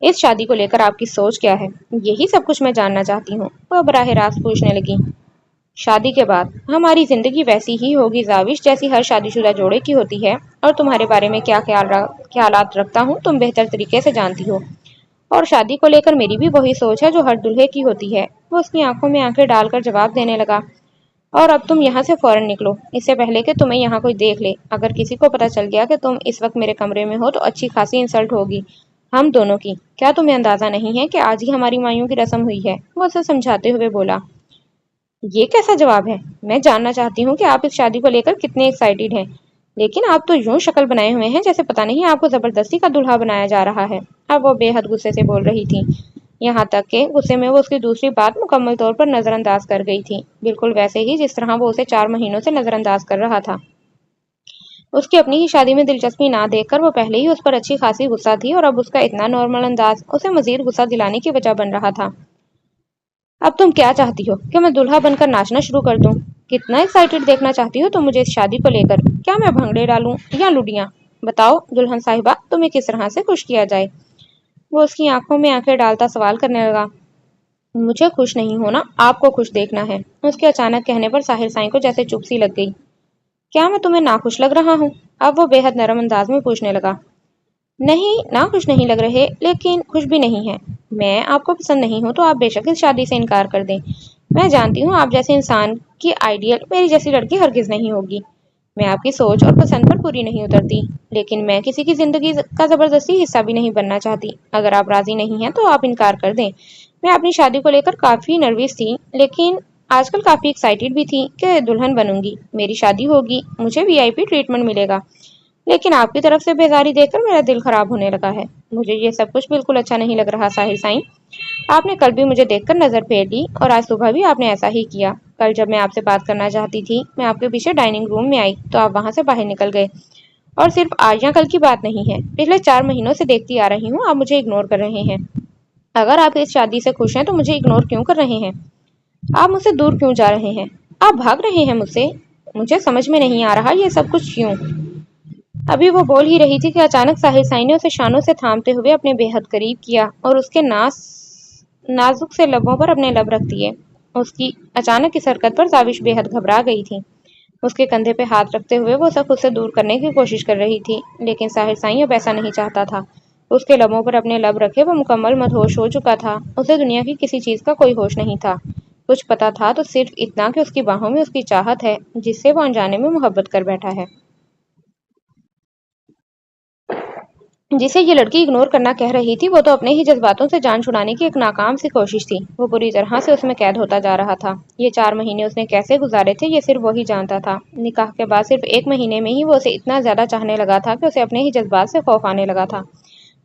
اس شادی کو لے کر آپ کی سوچ کیا ہے؟ یہی سب کچھ میں جاننا چاہتی ہوں، وہ براہ راست پوچھنے لگی۔ شادی کے بعد ہماری زندگی ویسی ہی ہوگی زاوش جیسی ہر شادی شدہ جوڑے کی ہوتی ہے، اور تمہارے بارے میں کیا خیالات رکھتا ہوں تم بہتر طریقے سے جانتی ہو، اور شادی کو لے کر میری بھی وہی سوچ ہے جو ہر دلہے کی ہوتی ہے۔ وہ اس کی آنکھوں میں آنکھیں ڈال کر جواب دینے لگا۔ اور اب تم یہاں سے فوراً نکلو، اس سے پہلے کہ تمہیں یہاں کوئی دیکھ لے۔ اگر کسی کو پتہ چل گیا کہ تم اس وقت میرے کمرے میں ہو تو اچھی خاصی انسلٹ ہوگی ہم دونوں کی۔ کیا تمہیں اندازہ نہیں ہے کہ آج ہی ہماری مایوں کی رسم ہوئی ہے؟ وہ اسے سمجھاتے ہوئے بولا۔ یہ کیسا جواب ہے؟ میں جاننا چاہتی ہوں کہ آپ اس شادی کو لے کر کتنے ایکسائٹیڈ ہیں، لیکن آپ تو یوں شکل بنائے ہوئے ہیں جیسے پتہ نہیں آپ کو زبردستی کا دلہا بنایا جا رہا ہے۔ اب وہ بے حد غصے سے بول رہی تھی، یہاں تک کہ غصے میں وہ اس کی دوسری بات مکمل طور پر نظر انداز کر گئی تھی، بالکل ویسے ہی جس طرح وہ اسے 4 مہینوں سے نظر انداز کر رہا تھا۔ اس کی اپنی ہی شادی میں دلچسپی نہ دیکھ کر وہ پہلے ہی اس پر اچھی خاصی غصہ تھی، اور اب اس کا اتنا نارمل انداز اسے مزید غصہ دلانے کی وجہ بن رہا تھا۔ اب تم کیا چاہتی ہو کہ میں دلہا بن کر ناچنا شروع کر دوں؟ کتنا ایکسائٹیڈ دیکھنا چاہتی ہو تم مجھے اس شادی کو لے کر؟ کیا میں بھنگڑے ڈالوں یا لڈیاں؟ بتاؤ دلہن صاحبہ، تمہیں کس طرح سے خوش کیا جائے؟ وہ اس کی آنکھوں میں آنکھیں ڈالتا سوال کرنے لگا۔ مجھے خوش نہیں ہونا، آپ کو خوش دیکھنا ہے۔ اس کے اچانک کہنے پر طاہر سائیں کو جیسے چپ سی لگ گئی۔ کیا میں تمہیں ناخوش لگ رہا ہوں؟ اب وہ بے حد نرم انداز میں پوچھنے لگا۔ نہیں، ناخوش نہیں لگ رہے، لیکن خوش بھی نہیں ہے۔ میں آپ کو پسند نہیں ہوں تو آپ بے شک اس شادی سے انکار کر دیں۔ میں جانتی ہوں آپ جیسے انسان کی آئیڈیل میری جیسی لڑکی ہرگز نہیں ہوگی۔ میں آپ کی سوچ اور پسند پر پوری نہیں اترتی، لیکن میں کسی کی زندگی کا زبردستی حصہ بھی نہیں بننا چاہتی۔ اگر آپ راضی نہیں ہیں تو آپ انکار کر دیں۔ میں اپنی شادی کو لے کر کافی نروس تھی، لیکن آج کل کافی ایکسائٹیڈ بھی تھی کہ دلہن بنوں گی، میری شادی ہوگی، مجھے VIP ٹریٹمنٹ ملے گا، لیکن آپ کی طرف سے بیزاری دیکھ کر میرا دل خراب ہونے لگا ہے۔ مجھے یہ سب کچھ بالکل اچھا نہیں لگ رہا طاہر سائیں۔ آپ نے کل بھی مجھے دیکھ کر نظر پھیر لی، اور آج صبح بھی آپ نے ایسا ہی کیا۔ کل جب میں آپ سے بات کرنا چاہتی تھی، میں آپ کے پیچھے ڈائننگ روم میں آئی تو آپ وہاں سے باہر نکل گئے۔ اور صرف آج یا کل کی بات نہیں ہے، پچھلے 4 مہینوں سے دیکھتی آ رہی ہوں آپ مجھے اگنور کر رہے ہیں۔ اگر آپ اس شادی سے خوش ہیں تو مجھے اگنور کیوں کر رہے ہیں؟ آپ مجھ سے دور کیوں جا رہے ہیں؟ آپ بھاگ رہے ہیں مجھ سے؟ مجھے سمجھ میں نہیں آ رہا یہ سب کچھ کیوں؟ ابھی وہ بول ہی رہی تھی کہ اچانک طاہر سائیں نے اسے شانوں سے تھامتے ہوئے اپنے بے حد قریب کیا اور اس کے نازک سے لبوں پر اپنے لب رکھ دیے۔ اس کی اچانک اس حرکت پر زاوش بے حد گھبرا گئی تھی۔ اس کے کندھے پہ ہاتھ رکھتے ہوئے وہ سب خود سے دور کرنے کی کوشش کر رہی تھی، لیکن ساحر سائیں اب ایسا نہیں چاہتا تھا۔ اس کے لبوں پر اپنے لب رکھے وہ مکمل مدہوش ہو چکا تھا۔ اسے دنیا کی کسی چیز کا کوئی ہوش نہیں تھا۔ کچھ پتا تھا تو صرف اتنا کہ اس کی باہوں میں اس کی چاہت ہے، جس سے وہ انجانے میں محبت کر بیٹھا ہے، جسے یہ لڑکی اگنور کرنا کہہ رہی تھی۔ وہ تو اپنے ہی جذباتوں سے جان چھڑانے کی ایک ناکام سی کوشش تھی۔ وہ پوری طرح سے اس میں قید ہوتا جا رہا تھا۔ یہ 4 مہینے اس نے کیسے گزارے تھے یہ صرف وہی جانتا تھا۔ نکاح کے بعد صرف 1 مہینے میں ہی وہ اسے اتنا زیادہ چاہنے لگا تھا کہ اسے اپنے ہی جذبات سے خوف آنے لگا تھا۔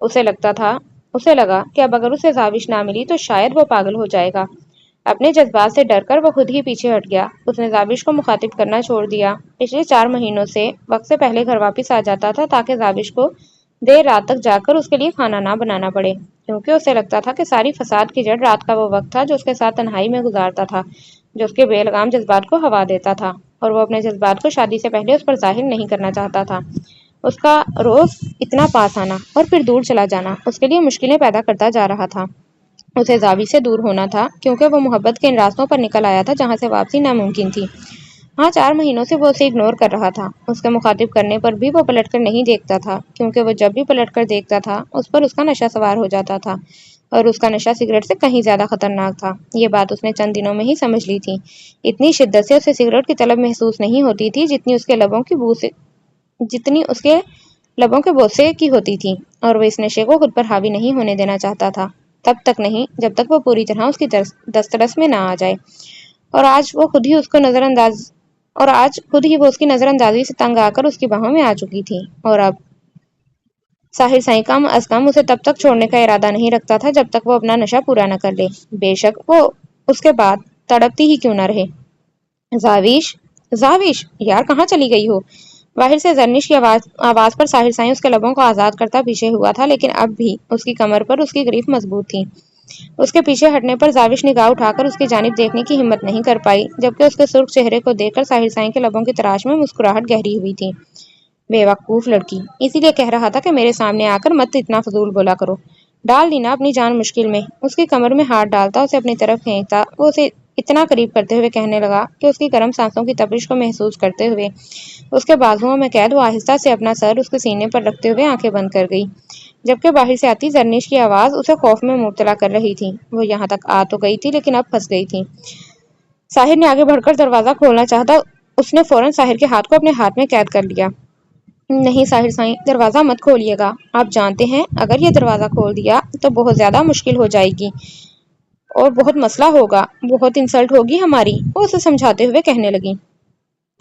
اسے لگا کہ اب اگر اسے زاوش نہ ملی تو شاید وہ پاگل ہو جائے گا۔ اپنے جذبات سے ڈر کر وہ خود ہی پیچھے ہٹ گیا۔ اس نے زاوش کو مخاطب کرنا چھوڑ دیا۔ پچھلے 4 مہینوں سے وقت سے پہلے گھر واپس آ جاتا تھا تاکہ زاوش کو دیر رات تک جاگ کر اس کے لیے کھانا نہ بنانا پڑے، کیونکہ اسے لگتا تھا کہ ساری فساد کی جڑ رات کا وہ وقت تھا جو اس کے ساتھ تنہائی میں گزارتا تھا، جو اس کے بے لگام جذبات کو ہوا دیتا تھا، اور وہ اپنے جذبات کو شادی سے پہلے اس پر ظاہر نہیں کرنا چاہتا تھا۔ اس کا روز اتنا پاس آنا اور پھر دور چلا جانا اس کے لیے مشکلیں پیدا کرتا جا رہا تھا۔ اسے زاوش سے دور ہونا تھا، کیونکہ وہ محبت کے ان راستوں پر نکل آیا تھا جہاں سے واپسی ناممکن تھی۔ ہاں، 4 مہینوں سے وہ اسے اگنور کر رہا تھا۔ اس کے مخاطب کرنے پر بھی وہ پلٹ کر نہیں دیکھتا تھا، کیونکہ وہ جب بھی پلٹ کر دیکھتا تھا اس پر اس کا نشہ سوار ہو جاتا تھا، اور اس کا نشہ سگریٹ سے کہیں زیادہ خطرناک تھا۔ یہ بات اس نے چند دنوں میں ہی سمجھ لی تھی۔ اتنی شدت سے اسے سگریٹ کی طلب محسوس نہیں ہوتی تھی جتنی اس کے لبوں کے بوسے کی ہوتی تھی، اور وہ اس نشے کو خود پر حاوی نہیں ہونے دینا چاہتا تھا، تب تک نہیں جب تک وہ پوری طرح اس کی دسترس میں نہ آ جائے۔ اور آج خود ہی وہ اس کی نظر اندازی سے تنگ آ کر اس کی باہوں میں آ چکی تھی، اور اب ساحر سائیں کم از کم اسے تب تک چھوڑنے کا ارادہ نہیں رکھتا تھا جب تک وہ اپنا نشہ پورا نہ کر لے، بے شک وہ اس کے بعد تڑپتی ہی کیوں نہ رہے۔ زاوش یار، کہاں چلی گئی ہو؟ باہر سے زرنش کی آواز پر ساحر سائیں اس کے لبوں کو آزاد کرتا پیچھے ہوا تھا، لیکن اب بھی اس کی کمر پر اس کی گریف مضبوط تھی۔ اس کے پیچھے ہٹنے پر زاوش نگاہ اٹھا کر اس کی جانب دیکھنے کی ہمت نہیں کر پائی، جبکہ اس کے سرخ چہرے کو دیکھ کر ساحر سائیں کے لبوں کی تراش میں مسکراہٹ گہری ہوئی تھی۔ بے وقوف لڑکی، اسی لیے کہہ رہا تھا کہ میرے سامنے آ کر مت اتنا فضول بولا کرو۔ ڈال دی نا اپنی جان مشکل میں۔ اس کی کمر میں ہاتھ ڈالتا اسے اپنی طرف کھینچتا وہ اسے اتنا قریب کرتے ہوئے کہنے لگا کہ اس کی گرم سانسوں کی تپش کو محسوس کرتے ہوئے اس کے بازوؤں میں قید وہ آہستہ سے اپنا سر اس کے سینے پر رکھتے ہوئے آنکھیں بند کر گئی، جبکہ باہر سے آتی زرنش کی آواز اسے خوف میں مبتلا کر رہی تھی۔ وہ یہاں تک آ تو گئی تھی لیکن اب پھنس گئی تھی۔ ساحر نے آگے بڑھ کر دروازہ کھولنا چاہتا، اس نے فوراً ساحر کے ہاتھ کو اپنے ہاتھ میں قید کر لیا۔ نہیں ساحر سائیں، دروازہ مت کھولیے گا۔ آپ جانتے ہیں اگر یہ دروازہ کھول دیا تو بہت زیادہ مشکل ہو جائے گی اور بہت مسئلہ ہوگا، بہت انسلٹ ہوگی ہماری، وہ اسے سمجھاتے ہوئے کہنے لگی۔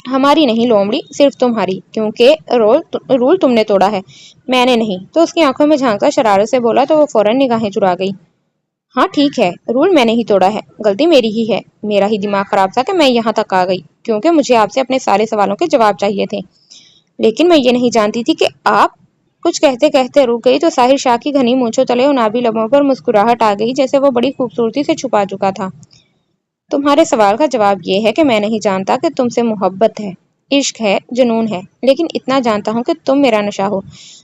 ہماری نہیں لومڑی، صرف تمہاری، کیونکہ رول تم نے توڑا ہے، میں نے نہیں۔ تو اس کی آنکھوں میں جھانکتا شرارت سے بولا تو وہ فوراً نگاہیں چرا گئی۔ ہاں ٹھیک ہے، رول میں نے ہی توڑا ہے، غلطی میری ہی ہے، میرا ہی دماغ خراب تھا کہ میں یہاں تک آ گئی، کیونکہ مجھے آپ سے اپنے سارے سوالوں کے جواب چاہیے تھے، لیکن میں یہ نہیں جانتی تھی کہ آپ کچھ کہتے کہتے رک گئی تو ساحر شاہ کی گھنی مونچھوں تلے ان آبی لبوں پر مسکراہٹ آ گئی جیسے وہ بڑی خوبصورتی سے چھپا چکا تھا۔ تمہارے سوال کا جواب یہ ہے کہ میں نہیں جانتا کہ تم سے محبت ہے، عشق ہے، جنون ہے، لیکن اتنا جانتا ہوں کہ تم میرا نشہ ہو،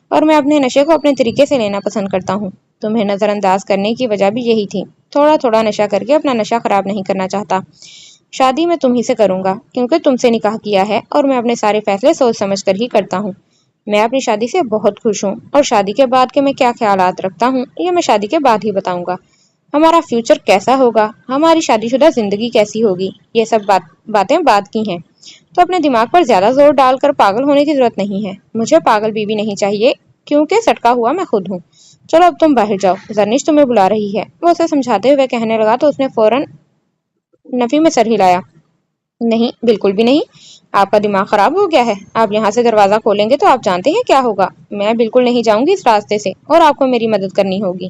اور میں اپنے نشے کو اپنے طریقے سے لینا پسند کرتا ہوں۔ تمہیں نظر انداز کرنے کی وجہ بھی یہی تھی، تھوڑا تھوڑا نشہ کر کے اپنا نشہ خراب نہیں کرنا چاہتا۔ شادی میں تم ہی سے کروں گا، کیونکہ تم سے نکاح کیا ہے، اور میں اپنے سارے فیصلے سوچ سمجھ کر ہی کرتا ہوں۔ میں اپنی شادی سے بہت خوش ہوں، اور شادی کے بعد کے میں کیا خیالات رکھتا ہوں یہ میں شادی کے بعد ہی بتاؤں گا۔ ہمارا فیوچر کیسا ہوگا، ہماری شادی شدہ زندگی کیسی ہوگی، یہ سب باتیں بعد کی ہیں، تو اپنے دماغ پر زیادہ زور ڈال کر پاگل ہونے کی ضرورت نہیں ہے۔ مجھے پاگل بیوی نہیں چاہیے، کیونکہ سٹکا ہوا میں خود ہوں۔ چلو اب تم باہر جاؤ، زرنش تمہیں بلا رہی ہے، وہ اسے سمجھاتے ہوئے کہنے لگا تو اس نے فوراً نفی میں سر ہلایا۔ نہیں، بالکل بھی نہیں، آپ کا دماغ خراب ہو گیا ہے، آپ یہاں سے دروازہ کھولیں گے تو آپ جانتے ہیں کیا ہوگا۔ میں بالکل نہیں جاؤں گی اس راستے سے، اور آپ کو میری مدد کرنی ہوگی۔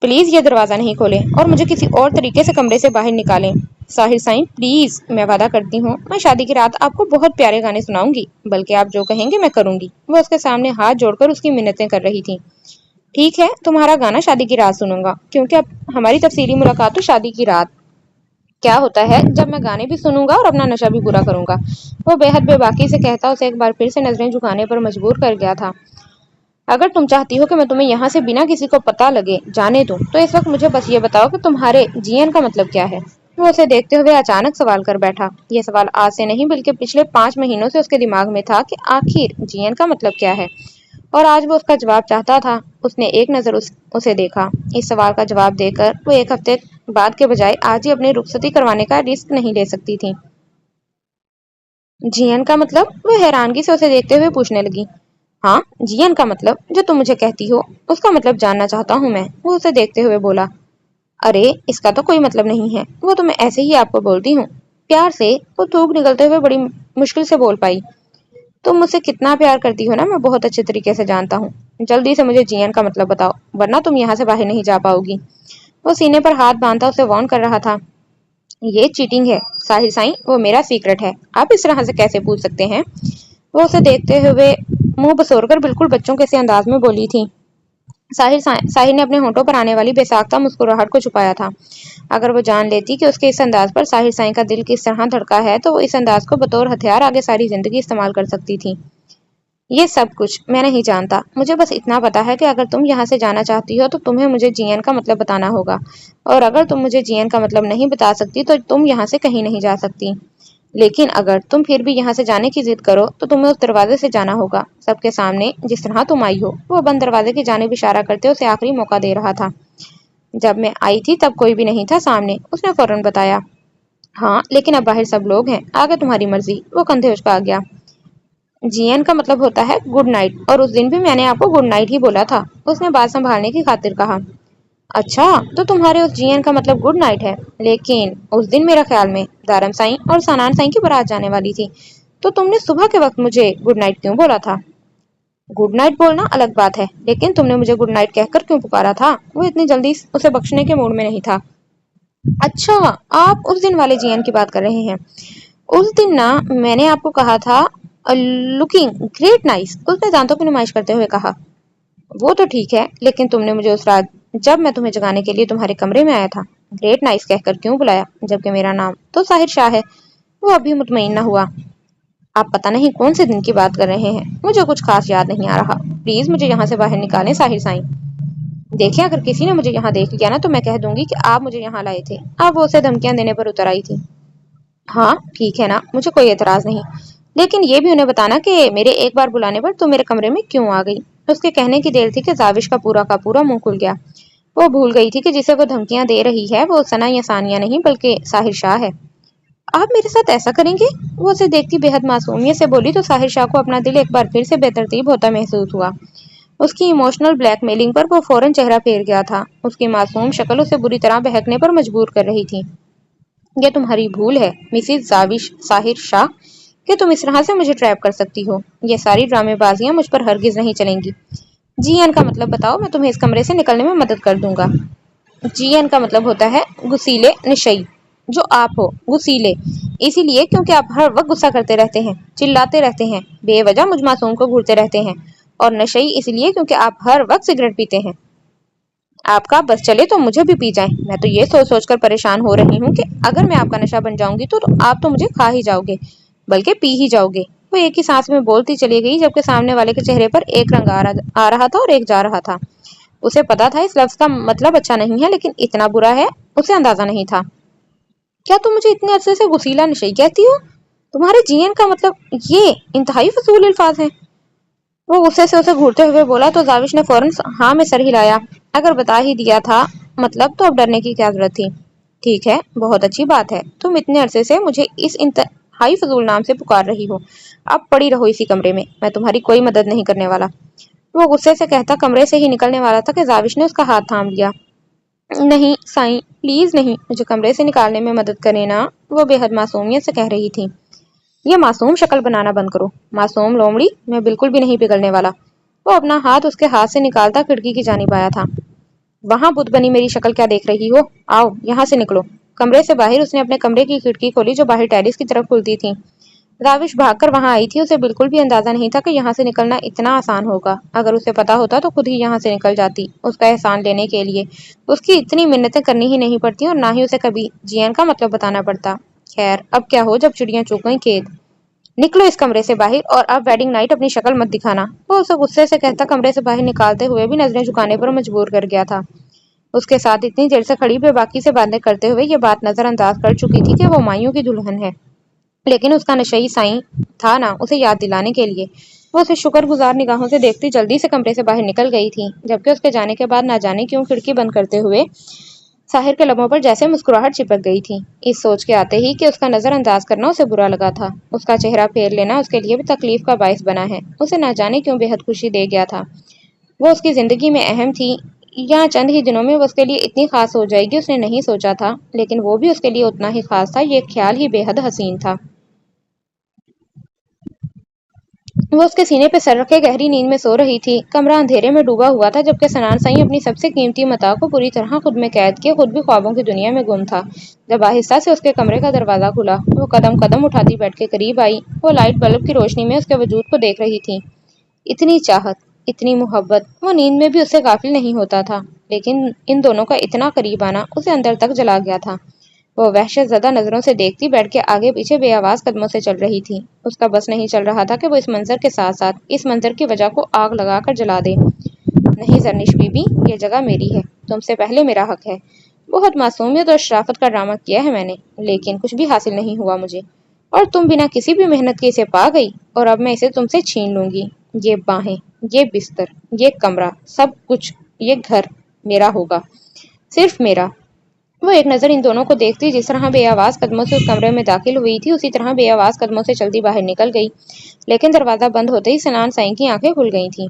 پلیز یہ دروازہ نہیں کھولیں اور مجھے کسی اور طریقے سے کمرے سے باہر نکالیں۔ ساحر سائیں پلیز، میں وعدہ کرتی ہوں میں شادی کی رات آپ کو بہت پیارے گانے سناؤں گی، بلکہ آپ جو کہیں گے میں کروں گی۔ وہ اس کے سامنے ہاتھ جوڑ کر اس کی منتیں کر رہی تھی۔ ٹھیک ہے، تمہارا گانا شادی کی رات سنوں گا، کیونکہ اب ہماری تفصیلی ملاقات تو شادی کی رات کیا ہوتا ہے جب میں گانے بھی سنوں گا اور اپنا نشہ بھی پورا کروں گا۔ وہ بے حد بے باکی سے کہتا اسے ایک بار پھر سے نظریں جھکانے پر مجبور کر گیا تھا۔ اگر تم چاہتی ہو کہ میں تمہیں یہاں سے بنا کسی کو پتہ لگے جانے دوں تو اس وقت مجھے بس یہ بتاؤ کہ تمہارے جین کا مطلب کیا ہے۔ وہ اسے دیکھتے ہوئے اچانک سوال کر بیٹھا۔ یہ سوال آج سے نہیں بلکہ پچھلے 5 مہینوں سے اس کے دماغ میں تھا کہ آخر جین کا مطلب کیا ہے، اور آج وہ اس کا جواب چاہتا تھا۔ اس نے ایک نظر اسے دیکھا۔ اس سوال کا جواب دے کر وہ ایک ہفتے بعد کے بجائے آج ہی اپنی رخصتی کروانے کا رسک نہیں لے سکتی تھی۔ جین کا مطلب؟ وہ حیرانگی سے اسے دیکھتے ہوئے پوچھنے لگی۔ ہاں، جین کا مطلب جو تم مجھے کہتی ہو اس کا مطلب جاننا چاہتا ہوں میں، وہ اسے دیکھتے ہوئے بولا۔ ارے اس کا تو کوئی مطلب نہیں ہے، وہ تو میں ایسے ہی آپ کو بولتی ہوں، پیار سے۔ وہ تھوک نکلتے ہوئے بڑی مشکل سے بول پائی۔ تم مجھ سے کتنا پیار کرتی ہو نا میں بہت اچھے طریقے سے جانتا ہوں۔ جلدی سے مجھے جین کا مطلب بتاؤ ورنہ تم یہاں سے باہر نہیں جا پاؤ گی۔ وہ سینے پر ہاتھ باندھا اسے وارن کر رہا تھا۔ یہ چیٹنگ ہے ساحر سائیں، وہ میرا سیکرٹ ہے، آپ اس طرح سے کیسے پوچھ سکتے ہیں؟ وہ اسے دیکھتے ہوئے منہ بسور کر بالکل بچوں کے سے انداز میں بولی تھی۔ ساحر نے اپنے ہونٹوں پر آنے والی بے ساختہ مسکراہٹ کو چھپایا تھا۔ اگر وہ جان لیتی کہ اس کے اس انداز پر ساحر سائیں کا دل کس طرح دھڑکا ہے تو وہ اس انداز کو بطور ہتھیار آگے ساری زندگی استعمال کر سکتی تھی۔ یہ سب کچھ میں نہیں جانتا، مجھے بس اتنا پتا ہے کہ اگر تم یہاں سے جانا چاہتی ہو تو تمہیں مجھے جین کا مطلب بتانا ہوگا، اور اگر تم مجھے جین کا مطلب نہیں بتا سکتی تو تم یہاں سے کہیں نہیں جا سکتی۔ لیکن اگر تم پھر بھی یہاں سے جانے کی ضد کرو تو تمہیں اس دروازے سے جانا ہوگا، سب کے سامنے، جس طرح تم آئی ہو۔ وہ بند دروازے کی جانب اشارہ کرتے اسے آخری موقع دے رہا تھا۔ جب میں آئی تھی تب کوئی بھی نہیں تھا سامنے، اس نے فوراً بتایا۔ ہاں لیکن اب باہر سب لوگ ہیں، آگے تمہاری مرضی۔ وہ کندھے اچکا گیا۔ جین کا مطلب ہوتا ہے گڈ نائٹ، اور اس دن بھی میں نے آپ کو گڈ نائٹ ہی بولا تھا، اس نے بات سنبھالنے کی خاطر کہا۔ اچھا تو تمہارے اس جین کا مطلب گڈ نائٹ ہے، لیکن اس دن میرا خیال میں دارم سائیں اور سنان سائیں کی بارات جانے والی تھی، تو تم نے صبح کے وقت مجھے گڈ نائٹ کیوں بولا تھا؟ گڈ نائٹ بولنا الگ بات ہے، لیکن تم نے مجھے گڈ نائٹ کہہ کر کیوں پکارا تھا؟ وہ اتنی جلدی اسے بخشنے کے موڈ میں نہیں تھا۔ اچھا آپ اس دن والے جین کی بات کر رہے ہیں۔ اس دن نا میں نے آپ کو کہا تھا لکنگ گریٹ نائس، اس نے دانتوں کی نمائش کرتے ہوئے کہا۔ وہ تو ٹھیک ہے، لیکن تم نے مجھے اس رات جب میں تمہیں جگانے کے لیے تمہارے کمرے میں آیا تھا گریٹ نائس کہہ کر کیوں بلایا، جبکہ میرا نام تو ساحر شاہ ہے؟ وہ ابھی مطمئن نہ ہوا۔ آپ پتہ نہیں کون سے دن کی بات کر رہے ہیں، مجھے کچھ خاص یاد نہیں آ رہا، پلیز مجھے یہاں سے باہر نکالیں ساحر سائیں۔ دیکھیں اگر کسی نے مجھے یہاں دیکھ لیا نا تو میں کہہ دوں گی کہ آپ مجھے یہاں لائے تھے۔ اب وہ اسے دھمکیاں دینے پر اتر آئی تھی۔ ہاں ٹھیک ہے نا، مجھے کوئی اعتراض نہیں، لیکن یہ بھی انہیں بتانا کہ میرے ایک بار بلانے پر تم میرے کمرے میں کیوں آ گئی؟ اس کے کہنے کی دیر تھی کہ زاوش کا پورا منہ کھل گیا۔ وہ بھول گئی تھی کہ جسے وہ دھمکیاں دے رہی ہے وہ ثنا یا ثانیہ نہیں بلکہ ساحر شاہ ہے۔ آپ میرے ساتھ ایسا کریں گے؟ وہ اسے دیکھتی بے حد معصومیت سے بولی تو ساحر شاہ کو اپنا دل ایک بار پھر سے بے ترتیب ہوتا محسوس ہوا۔ اس کی ایموشنل بلیک میلنگ پر وہ فوراً چہرہ پھیر گیا تھا۔ اس کی معصوم شکل اسے بری طرح بہکنے پر مجبور کر رہی تھی۔ یہ تمہاری بھول ہے مسز زاوش ساحر شاہ کہ تم اس طرح سے مجھے ٹریپ کر سکتی ہو۔ یہ ساری ڈرامے بازیاں مجھ پر ہرگز نہیں چلیں گی۔ جی این کا مطلب بتاؤ، میں تمہیں اس کمرے سے نکلنے میں مدد کر دوں گا۔ جی این کا مطلب ہوتا ہے غصیلے نشئی، جو آپ ہو غصیلے اسی لیے کیونکہ آپ ہر وقت غصہ کرتے رہتے ہیں، چلاتے رہتے ہیں، بے وجہ مجھ معصوم کو گھورتے رہتے ہیں، اور نشئی اس لیے کیونکہ آپ ہر وقت سگریٹ پیتے ہیں۔ آپ کا بس چلے تو مجھے بھی پی جائیں، میں تو یہ سوچ سوچ کر پریشان ہو رہی ہوں کہ اگر میں آپ کا نشہ بن جاؤں گی تو آپ تو مجھے کھا ہی جاؤ گے بلکہ پی ہی جاؤ گے۔ وہ ایک ہی سانس میں بولتی چلی گئی جبکہ سامنے والے کے چہرے پر ایک رنگ آ رہا تھا اور ایک جا رہا تھا۔ اسے پتا تھا اس لفظ کا مطلب اچھا نہیں ہے، لیکن اتنا برا ہے اسے اندازہ نہیں تھا۔ کیا تم مجھے اتنے عرصے سے غصیلا نشئی کہتی ہو؟ تمہارے جین کا مطلب یہ انتہائی فضول الفاظ ہیں۔ وہ غصے سے اسے گھورتے ہوئے بولا تو زاوش نے فوراً ہاں میں سر ہلایا۔ اگر بتا ہی دیا تھا مطلب تو اب ڈرنے کی کیا ضرورت تھی؟ ٹھیک ہے، بہت اچھی بات ہے، تم اتنے عرصے سے مجھے اس انتہائی فضول نام سے پکار رہی ہو، اب پڑی رہو اسی کمرے میں تمہاری کوئی مدد نہیں کرنے والا۔ وہ غصے سے کہتا کمرے سے ہی نکلنے والا تھا کہ زاوش نے اس کا ہاتھ تھام لیا۔ نہیں سائیں پلیز نہیں، مجھے کمرے سے نکالنے میں مدد کرے نا، وہ بے حد معصومیت سے کہہ رہی تھی۔ یہ معصوم شکل بنانا بند کرو، معصوم لومڑی، میں بالکل بھی نہیں پگھلنے والا۔ وہ اپنا ہاتھ اس کے ہاتھ سے نکالتا کھڑکی کی جانب آیا تھا۔ وہاں بت بنی میری شکل کیا دیکھ رہی ہو؟ آؤ یہاں سے نکلو۔ کمرے سے باہر اس نے اپنے کمرے کی کھڑکی کھولی جو باہر ٹیرس کی طرف کھلتی تھی۔ زاوش بھاگ کر وہاں آئی تھی، اسے بالکل بھی اندازہ نہیں تھا کہ یہاں سے نکلنا اتنا آسان ہوگا۔ اگر اسے پتا ہوتا تو خود ہی یہاں سے نکل جاتی، اس کا احسان لینے کے لیے اس کی اتنی منتیں کرنی ہی نہیں پڑتی اور نہ ہی اسے کبھی جین کا مطلب بتانا پڑتا۔ خیر اب کیا ہو جب چڑیاں چگ گئیں قید۔ نکلو اس کمرے سے باہر اور اب ویڈنگ نائٹ اپنی شکل مت دکھانا۔ وہ اسے غصے سے کہتا کمرے سے باہر نکالتے ہوئے بھی نظریں جھکانے پر مجبور کر گیا تھا۔ اس کے ساتھ اتنی دیر سے کھڑی بے باکی سے باتیں کرتے ہوئے یہ بات نظر انداز کر چکی تھی کہ وہ ہمایوں کی دلہن ہے، لیکن اس کا نشئی سائیں تھا نا اسے یاد دلانے کے لیے۔ وہ اسے شکر گزار نگاہوں سے دیکھتی جلدی سے کمرے سے باہر نکل گئی تھی، جبکہ اس کے جانے کے بعد نہ جانے کیوں کھڑکی بند کرتے ہوئے ساحر کے لبوں پر جیسے مسکراہٹ چپک گئی تھی۔ اس سوچ کے آتے ہی کہ اس کا نظر انداز کرنا اسے برا لگا تھا، اس کا چہرہ پھیر لینا اس کے لیے بھی تکلیف کا باعث بنا ہے، اسے نہ جانے کیوں بے حد خوشی دے گیا تھا۔ وہ اس کی زندگی میں اہم تھی یا چند ہی دنوں میں وہ اس کے لیے اتنی خاص ہو جائے گی اس نے نہیں سوچا تھا، لیکن وہ بھی اس کے لیے اتنا ہی خاص تھا، یہ خیال ہی بے حد حسین تھا۔ وہ اس کے سینے پہ سر رکھے گہری نیند میں سو رہی تھی۔ کمرہ اندھیرے میں ڈوبا ہوا تھا، جبکہ سنان سائیں اپنی سب سے قیمتی متاع کو پوری طرح خود میں قید کیے خود بھی خوابوں کی دنیا میں گم تھا۔ جب آہستہ سے اس کے کمرے کا دروازہ کھلا، وہ قدم قدم اٹھاتی بیڈ کے قریب آئی۔ وہ لائٹ بلب کی روشنی میں اس کے وجود کو دیکھ رہی تھی۔ اتنی چاہت، اتنی محبت، وہ نیند میں بھی اس سے غافل نہیں ہوتا تھا، لیکن ان دونوں کا اتنا قریب آنا اسے اندر تک جلا گیا تھا۔ وہ وحشت زدہ نظروں سے دیکھتی بیڈ کے آگے پیچھے بے آواز قدموں سے چل رہی تھی۔ اس کا بس نہیں چل رہا تھا کہ وہ اس منظر کے ساتھ ساتھ اس منظر کی وجہ کو آگ لگا کر جلا دے۔ نہیں زرنش بی بی، یہ جگہ میری ہے، تم سے پہلے میرا حق ہے۔ بہت معصومیت اور شرافت کا ڈرامہ کیا ہے میں نے، لیکن کچھ بھی حاصل نہیں ہوا مجھے، اور تم بنا کسی بھی محنت کے اسے پا گئی، اور اب میں اسے تم سے چھین لوں گی۔ یہ باہیں، یہ بستر، یہ کمرہ، سب کچھ، یہ گھر میرا ہوگا، صرف میرا۔ وہ ایک نظر ان دونوں کو دیکھتی جس طرح بے آواز قدموں سے اس کمرے میں داخل ہوئی تھی اسی طرح بے آواز قدموں سے چلتی باہر نکل گئی، لیکن دروازہ بند ہوتے ہی سنان سائیں کی آنکھیں کھل گئی تھیں۔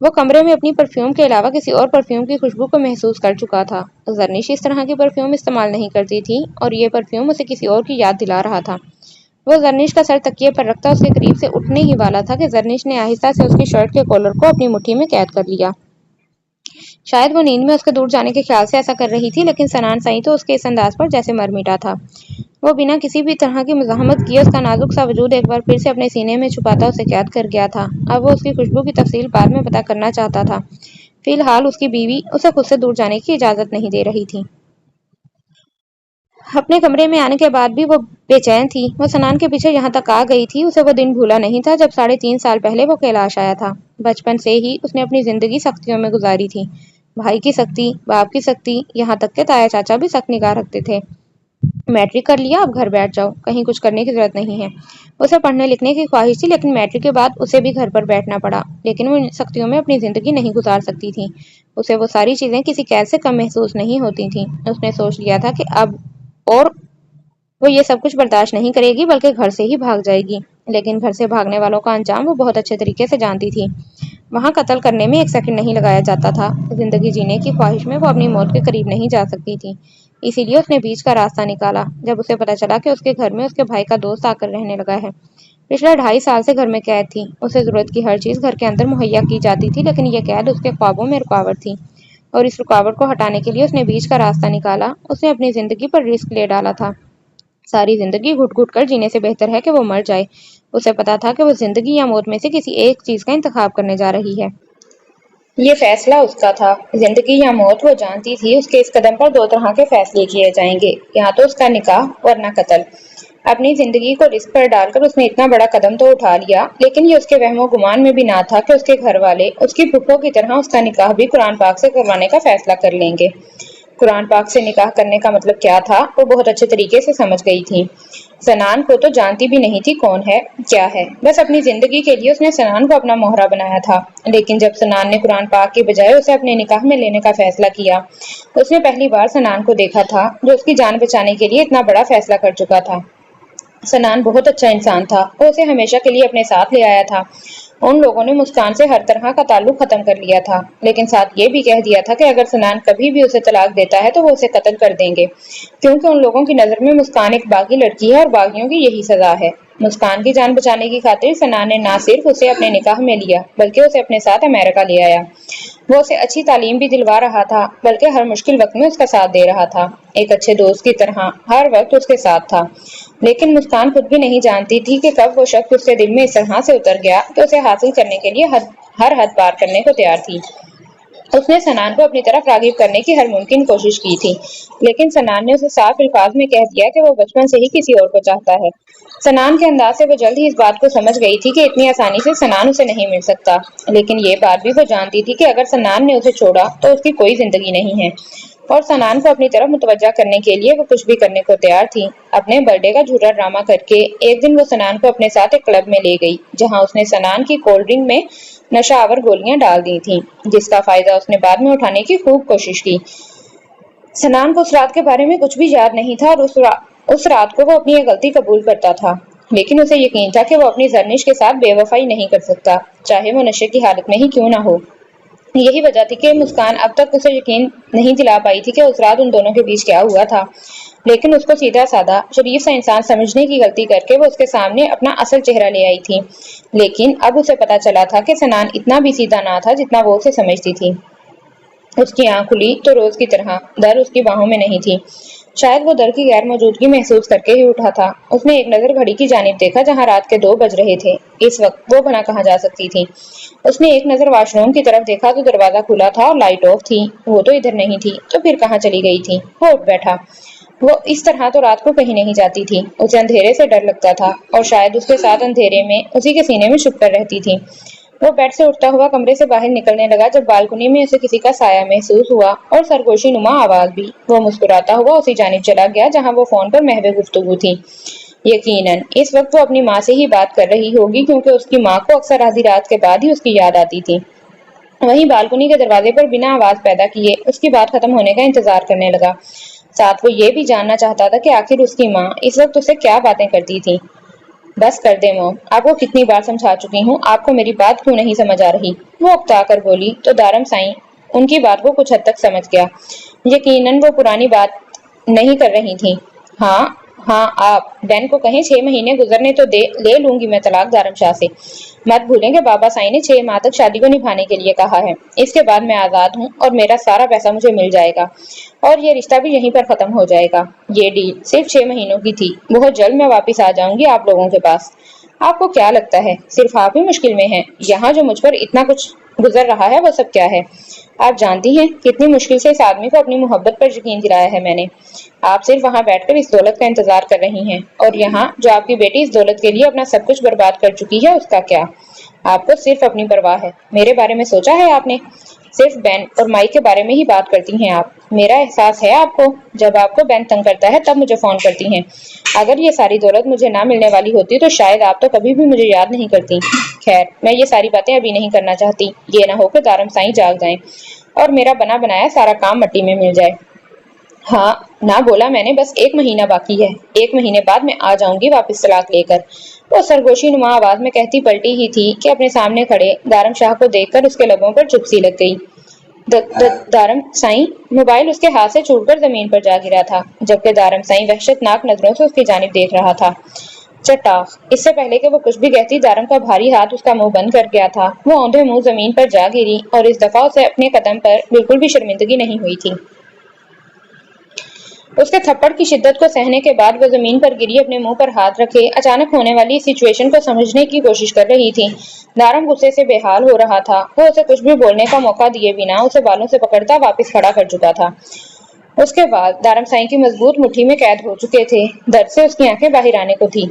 وہ کمرے میں اپنی پرفیوم کے علاوہ کسی اور پرفیوم کی خوشبو کو محسوس کر چکا تھا۔ زرنش اس طرح کی پرفیوم استعمال نہیں کرتی تھی، اور یہ پرفیوم اسے کسی اور کی یاد دلا رہا تھا۔ وہ زرنش کا سر تکیے پر رکھتا اس کے قریب سے اٹھنے ہی والا تھا کہ زرنش نے آہستہ سے اس کی شرٹ کے کالر کو اپنی مٹھی میں قید کر لیا۔ شاید وہ نیند میں اس کے دور جانے کے خیال سے ایسا کر رہی تھی، لیکن سنان سائیں تو اس کے اس انداز پر جیسے مر مٹا تھا۔ وہ بنا کسی بھی طرح کی مزاحمت کیے اس کا نازک سا وجود ایک بار پھر سے اپنے سینے میں چھپاتا اسے قید کر گیا تھا۔ اب وہ اس کی خوشبو کی تفصیل بعد میں پتہ کرنا چاہتا تھا، فی الحال اس کی بیوی اسے خود سے دور جانے کی اجازت نہیں دے رہی تھی۔ اپنے کمرے میں آنے کے بعد بھی وہ بے چین تھی۔ وہ سنان کے پیچھے یہاں تک آ گئی تھی، اسے وہ دن بھولا نہیں تھا جب 3.5 سال پہلے وہ کیلاش آیا تھا۔ بچپن سے ہی اس نے اپنی زندگی سختیوں میں گزاری تھی، بھائی کی سختی، باپ کی سختی، یہاں تک کہ تایا چاچا بھی سخت نگاہ رکھتے تھے۔ میٹرک کر لیا، اب گھر بیٹھ جاؤ، کہیں کچھ کرنے کی ضرورت نہیں ہے۔ اسے پڑھنے لکھنے کی خواہش تھی، لیکن میٹرک کے بعد اسے بھی گھر پر بیٹھنا پڑا۔ لیکن وہ ان سختیوں میں اپنی زندگی نہیں گزار سکتی تھی، اسے وہ ساری چیزیں کسی قید سے کم محسوس نہیں ہوتی تھیں۔ اس نے سوچ لیا تھا کہ اب اور وہ یہ سب کچھ برداشت نہیں کرے گی، بلکہ گھر سے ہی بھاگ جائے گی۔ لیکن گھر سے بھاگنے والوں کا انجام وہ بہت اچھے طریقے سے جانتی تھی۔ وہاں قتل کرنے میں 1 سیکنڈ نہیں لگایا جاتا تھا۔ زندگی جینے کی خواہش میں وہ اپنی موت کے قریب نہیں جا سکتی تھی، اسی لیے اس نے بیچ کا راستہ نکالا۔ جب اسے پتہ چلا کہ اس کے گھر میں اس کے بھائی کا دوست آ کر رہنے لگا ہے، پچھلے 2.5 سال سے گھر میں قید تھی، اسے ضرورت کی ہر چیز گھر کے اندر مہیا کی جاتی تھی، لیکن یہ قید اس کے خوابوں میں رکاوٹ تھی، اور اس رکاوٹ کو ہٹانے کے لیے اس نے بیچ کا راستہ نکالا۔ اس نے اپنی زندگی پر رسک لے ڈالا تھا۔ ساری زندگی گھٹ گھٹ کر جینے سے بہتر ہے کہ وہ مر جائے۔ اسے پتا تھا کہ وہ زندگی یا موت میں سے کسی ایک چیز کا انتخاب کرنے جا رہی ہے۔ یہ فیصلہ اس کا تھا، زندگی یا موت۔ وہ جانتی تھی اس کے اس قدم پر 2 طرح کے فیصلے کیے جائیں گے، یا تو اس کا نکاح ورنہ قتل۔ اپنی زندگی کو رسک پر ڈال کر اس نے اتنا بڑا قدم تو اٹھا لیا، لیکن یہ اس کے وہم و گمان میں بھی نہ تھا کہ اس کے گھر والے اس کی پھپھو کی طرح اس کا نکاح بھی قرآن پاک سے کروانے کا فیصلہ کر لیں گے۔ قرآن پاک سے نکاح کرنے کا مطلب کیا تھا وہ بہت اچھے طریقے سے سمجھ گئی تھی۔ سنان کو تو جانتی بھی نہیں تھی کون ہے کیا ہے، بس اپنی زندگی کے لیے اس نے سنان کو اپنا مہرہ بنایا تھا۔ لیکن جب سنان نے قرآن پاک کی بجائے اسے اپنے نکاح میں لینے کا فیصلہ کیا، اس نے پہلی بار سنان کو دیکھا تھا جو اس کی جان بچانے کے لیے اتنا بڑا فیصلہ کر چکا تھا۔ سنان بہت اچھا انسان تھا، وہ اسے ہمیشہ کے لیے اپنے ساتھ لے آیا تھا۔ ان لوگوں نے مسکان سے ہر طرح کا تعلق ختم کر لیا تھا، لیکن ساتھ یہ بھی کہہ دیا تھا کہ اگر سنان کبھی بھی اسے طلاق دیتا ہے تو وہ اسے قتل کر دیں گے، کیونکہ ان لوگوں کی نظر میں مسکان ایک باغی لڑکی ہے اور باغیوں کی یہی سزا ہے۔ مسکان کی جان بچانے کی خاطر سنان نے نہ صرف اسے اپنے نکاح میں لیا بلکہ اسے اپنے ساتھ امریکہ لے آیا۔ وہ اسے اچھی تعلیم بھی دلوا رہا تھا، بلکہ ہر مشکل وقت میں اس کا ساتھ دے رہا تھا، ایک اچھے دوست کی طرح ہر وقت اس کے ساتھ تھا۔ لیکن مسکان خود بھی نہیں جانتی تھی کہ کب وہ شخص اس کے دل میں اس طرح سے اتر گیا کہ اسے حاصل کرنے کے لیے ہر حد پار کرنے کو تیار تھی۔ اس نے سنان کو اپنی طرف راغب کرنے کی ہر ممکن کوشش کی تھی، لیکن سنان نے اسے صاف الفاظ میں کہہ دیا کہ وہ بچپن سے ہی کسی اور کو چاہتا ہے۔ سنان کے انداز سے وہ جلد ہی اس بات کو سمجھ گئی تھی کہ اتنی آسانی سے سنان اسے نہیں مل سکتا، لیکن یہ بات بھی وہ جانتی تھی کہ اگر سنان نے اسے چھوڑا تو اس کی کوئی زندگی نہیں ہے، اور سنان کو اپنی طرف متوجہ کرنے کے لیے وہ کچھ بھی کرنے کو تیار تھی۔ اپنے برتھ ڈے کا جھوٹا ڈرامہ کر کے ایک دن وہ سنان کو اپنے ساتھ ایک کلب میں لے گئی، جہاں اس نے سنان کی کولڈ ڈرنک میں نشہ آور گولیاں ڈال دی تھیں، جس کا فائدہ اس نے بعد میں اٹھانے کی خوب کوشش کی۔ سنان کو اس رات کے بارے میں کچھ بھی یاد نہیں تھا، اور اس رات کو وہ اپنی یہ غلطی قبول کرتا تھا، لیکن اسے یقین تھا کہ وہ اپنی زرنش کے ساتھ بے وفائی نہیں کر سکتا، چاہے وہ نشے کی حالت میں ہی کیوں نہ ہو۔ یہی وجہ تھی کہ مسکان اب تک اسے یقین نہیں دلا پائی تھی کہ اس رات ان دونوں کے بیچ کیا ہوا تھا، لیکن اس کو سیدھا سادہ شریف سا انسان سمجھنے کی غلطی کر کے وہ اس کے سامنے اپنا اصل چہرہ لے آئی تھی۔ لیکن اب اسے پتا چلا تھا کہ سنان اتنا بھی سیدھا نہ تھا جتنا وہ اسے سمجھتی تھی۔ اس کی آنکھ کھلی تو روز کی طرح در اس کی باہوں میں نہیں تھی، شاید وہ در کی غیر موجودگی محسوس کر کے ہی اٹھا تھا۔ اس نے ایک نظر گھڑی کی جانب دیکھا جہاں رات کے 2 بج رہے تھے، اس وقت وہ بھلا کہاں جا سکتی تھی۔ اس نے ایک نظر واش روم کی طرف دیکھا تو دروازہ کھلا تھا اور لائٹ آف تھی، وہ تو ادھر نہیں تھی، تو پھر کہاں چلی گئی تھی؟ وہ اٹھ بیٹھا۔ وہ اس طرح تو رات کو کہیں نہیں جاتی تھی، اسے اندھیرے سے ڈر لگتا تھا، اور شاید اس کے ساتھ اندھیرے میں اسی کے سینے میں چھپ کر رہتی تھی۔ وہ بیڈ سے اٹھتا ہوا کمرے سے باہر نکلنے لگا جب بالکنی میں اسے کسی کا سایہ محسوس ہوا اور سرگوشی نما آواز بھی۔ وہ مسکراتا ہوا اسی جانب چلا گیا جہاں وہ فون پر محو گفتگو تھی۔ یقیناً اس وقت وہ اپنی ماں سے ہی بات کر رہی ہوگی، کیونکہ اس کی ماں کو اکثر آدھی رات کے بعد ہی اس کی یاد آتی تھی۔ وہیں بالکنی کے دروازے پر بنا آواز پیدا کیے اس کی بات ختم ہونے کا انتظار کرنے لگا۔ ساتھ وہ یہ بھی جاننا چاہتا تھا کہ آخر اس کی ماں اس وقت اسے کیا باتیں کرتی تھی۔ بس کر دے موم، آپ کو کتنی بار سمجھا چکی ہوں، آپ کو میری بات کیوں نہیں سمجھ آ رہی؟ وہ اکتا کر بولی تو دارم سائیں ان کی بات کو کچھ حد تک سمجھ گیا۔ یقیناً وہ پرانی بات نہیں کر رہی تھی۔ ہاں آپ بین کو کہیں 6 مہینے گزرنے تو دے، لے لوں گی میں طلاق دارم شاہ سے۔ مت بھولیں کہ بابا سائیں نے 6 ماہ تک شادی کو نبھانے کے لیے کہا ہے، اس کے بعد میں آزاد ہوں اور میرا سارا پیسہ مجھے مل جائے گا، اور یہ رشتہ بھی یہیں پر ختم ہو جائے گا۔ یہ ڈیل صرف 6 مہینوں کی تھی، بہت جلد میں واپس آ جاؤں گی آپ لوگوں کے پاس۔ آپ کو کیا لگتا ہے صرف آپ ہی مشکل میں ہیں؟ یہاں جو مجھ پر اتنا کچھ گزر رہا ہے وہ سب کیا ہے؟ آپ جانتی ہیں کتنی مشکل سے اس آدمی کو اپنی محبت پر یقین دلایا ہے میں نے۔ آپ صرف وہاں بیٹھ کر اس دولت کا انتظار کر رہی ہیں، اور یہاں جو آپ کی بیٹی اس دولت کے لیے اپنا سب کچھ برباد کر چکی ہے اس کا کیا؟ آپ کو صرف اپنی پرواہ ہے۔ میرے بارے میں سوچا ہے آپ نے؟ صرف بین اور مائی کے بارے میں ہی بات کرتی ہیں آپ۔ میرا احساس ہے آپ کو، جب آپ کو بین تنگ کرتا ہے تب مجھے فون کرتی ہیں۔ اگر یہ ساری دولت مجھے نہ ملنے والی ہوتی تو شاید آپ تو کبھی بھی مجھے یاد نہیں کرتی۔ خیر، میں یہ ساری باتیں ابھی نہیں کرنا چاہتی، یہ نہ ہو کہ دارم سائیں جاگ جائیں اور میرا بنا بنایا سارا کام مٹی میں مل جائے۔ ہاں نہ بولا میں نے، بس 1 مہینہ باقی ہے، 1 مہینے بعد میں آ جاؤں گی واپس طلاق لے کر۔ وہ سرگوشی نما آواز میں کہتی پلٹی ہی تھی کہ اپنے سامنے کھڑے دارم شاہ کو دیکھ کر اس کے لبوں پر چپ سی لگ گئی۔ دارم سائیں موبائل اس کے ہاتھ سے چھوٹ کر زمین پر جا گرا تھا، جبکہ دارم سائیں وحشتناک نظروں سے اس کی جانب دیکھ رہا تھا۔ چٹاخ! اس سے پہلے کہ وہ کچھ بھی کہتی دارم کا بھاری ہاتھ اس کا منہ بند کر گیا تھا۔ وہ اوندھے منہ زمین پر جا گری، اور اس دفعہ اسے اپنے قدم پر بالکل بھی شرمندگی نہیں ہوئی تھی۔ اس کے تھپڑ کی شدت کو سہنے کے بعد وہ زمین پر گری اپنے منہ پر ہاتھ رکھے اچانک ہونے والی سچویشن کو سمجھنے کی کوشش کر رہی تھی۔ دارم غصے سے بے حال ہو رہا تھا، وہ اسے کچھ بھی بولنے کا موقع دیے بنا اسے بالوں سے پکڑتا واپس کھڑا کر چکا تھا۔ اس کے بعد دارم سائیں کی مضبوط مٹھی میں قید ہو چکے تھے، درد سے اس کی آنکھیں باہر آنے کو تھی۔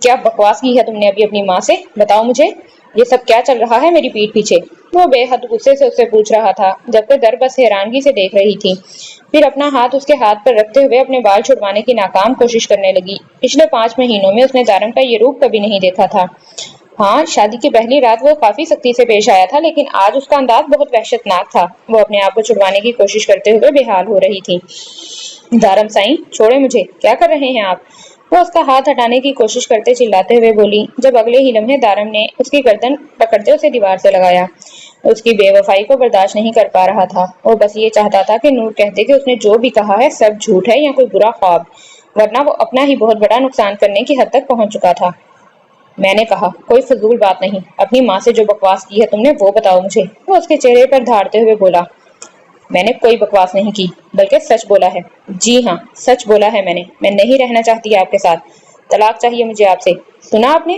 کیا بکواس کی ہے تم نے ابھی اپنی ماں سے؟ بتاؤ مجھے، یہ سب کیا چل رہا ہے میری پیٹھ پیچھے؟ وہ بے حد غصے سے اس سے پوچھ رہا تھا، جبکہ در بس حیرانگی سے دیکھ رہی تھی۔ پھر اپنا ہاتھ اس کے ہاتھ پر رکھتے ہوئے اپنے بال چھڑوانے کی ناکام کوشش کرنے لگی۔ پچھلے 5 مہینوں میں اس نے دارم کا یہ روپ کبھی نہیں دیکھا تھا۔ ہاں، شادی کی پہلی رات وہ کافی سختی سے پیش آیا تھا، لیکن آج اس کا انداز بہت وحشتناک تھا۔ وہ اپنے آپ کو چھڑوانے کی کوشش کرتے ہوئے بے حال ہو رہی تھی۔ دارم سائیں چھوڑے مجھے، کیا کر رہے ہیں آپ؟ وہ اس کا ہاتھ ہٹانے کی کوشش کرتے چلاتے ہوئے بولی، جب اگلے ہی لمحے دارم نے اس کی گردن پکڑتے اسے دیوار سے لگایا۔ اس کی بے وفائی کو برداشت نہیں کر پا رہا تھا۔ وہ بس یہ چاہتا تھا کہ نور کہتے کہ اس نے جو بھی کہا ہے سب جھوٹ ہے یا کوئی برا خواب، ورنہ وہ اپنا ہی بہت بڑا نقصان کرنے کی حد تک پہنچ چکا تھا۔ میں نے کہا کوئی فضول بات نہیں، اپنی ماں سے جو بکواس کی ہے تم نے وہ بتاؤ مجھے۔ وہ اس کے چہرے پر دھاڑتے ہوئے بولا، میں نے کوئی بکواس نہیں کی، بلکہ سچ بولا ہے۔ جی ہاں، سچ بولا ہے میں نے نہیں رہنا چاہتی آپ کے ساتھ، طلاق چاہیے مجھے آپ سے، سنا آپ نے؟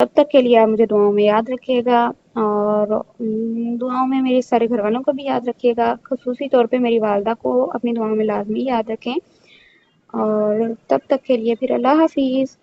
تب تک کے لیے آپ مجھے دعاؤں میں یاد رکھیے گا، اور دعاؤں میں میرے سارے گھر والوں کو بھی یاد رکھیے گا، خصوصی طور پہ میری والدہ کو اپنی دعاؤں میں لازمی یاد رکھیں، اور تب تک کے لیے پھر اللہ حافظ۔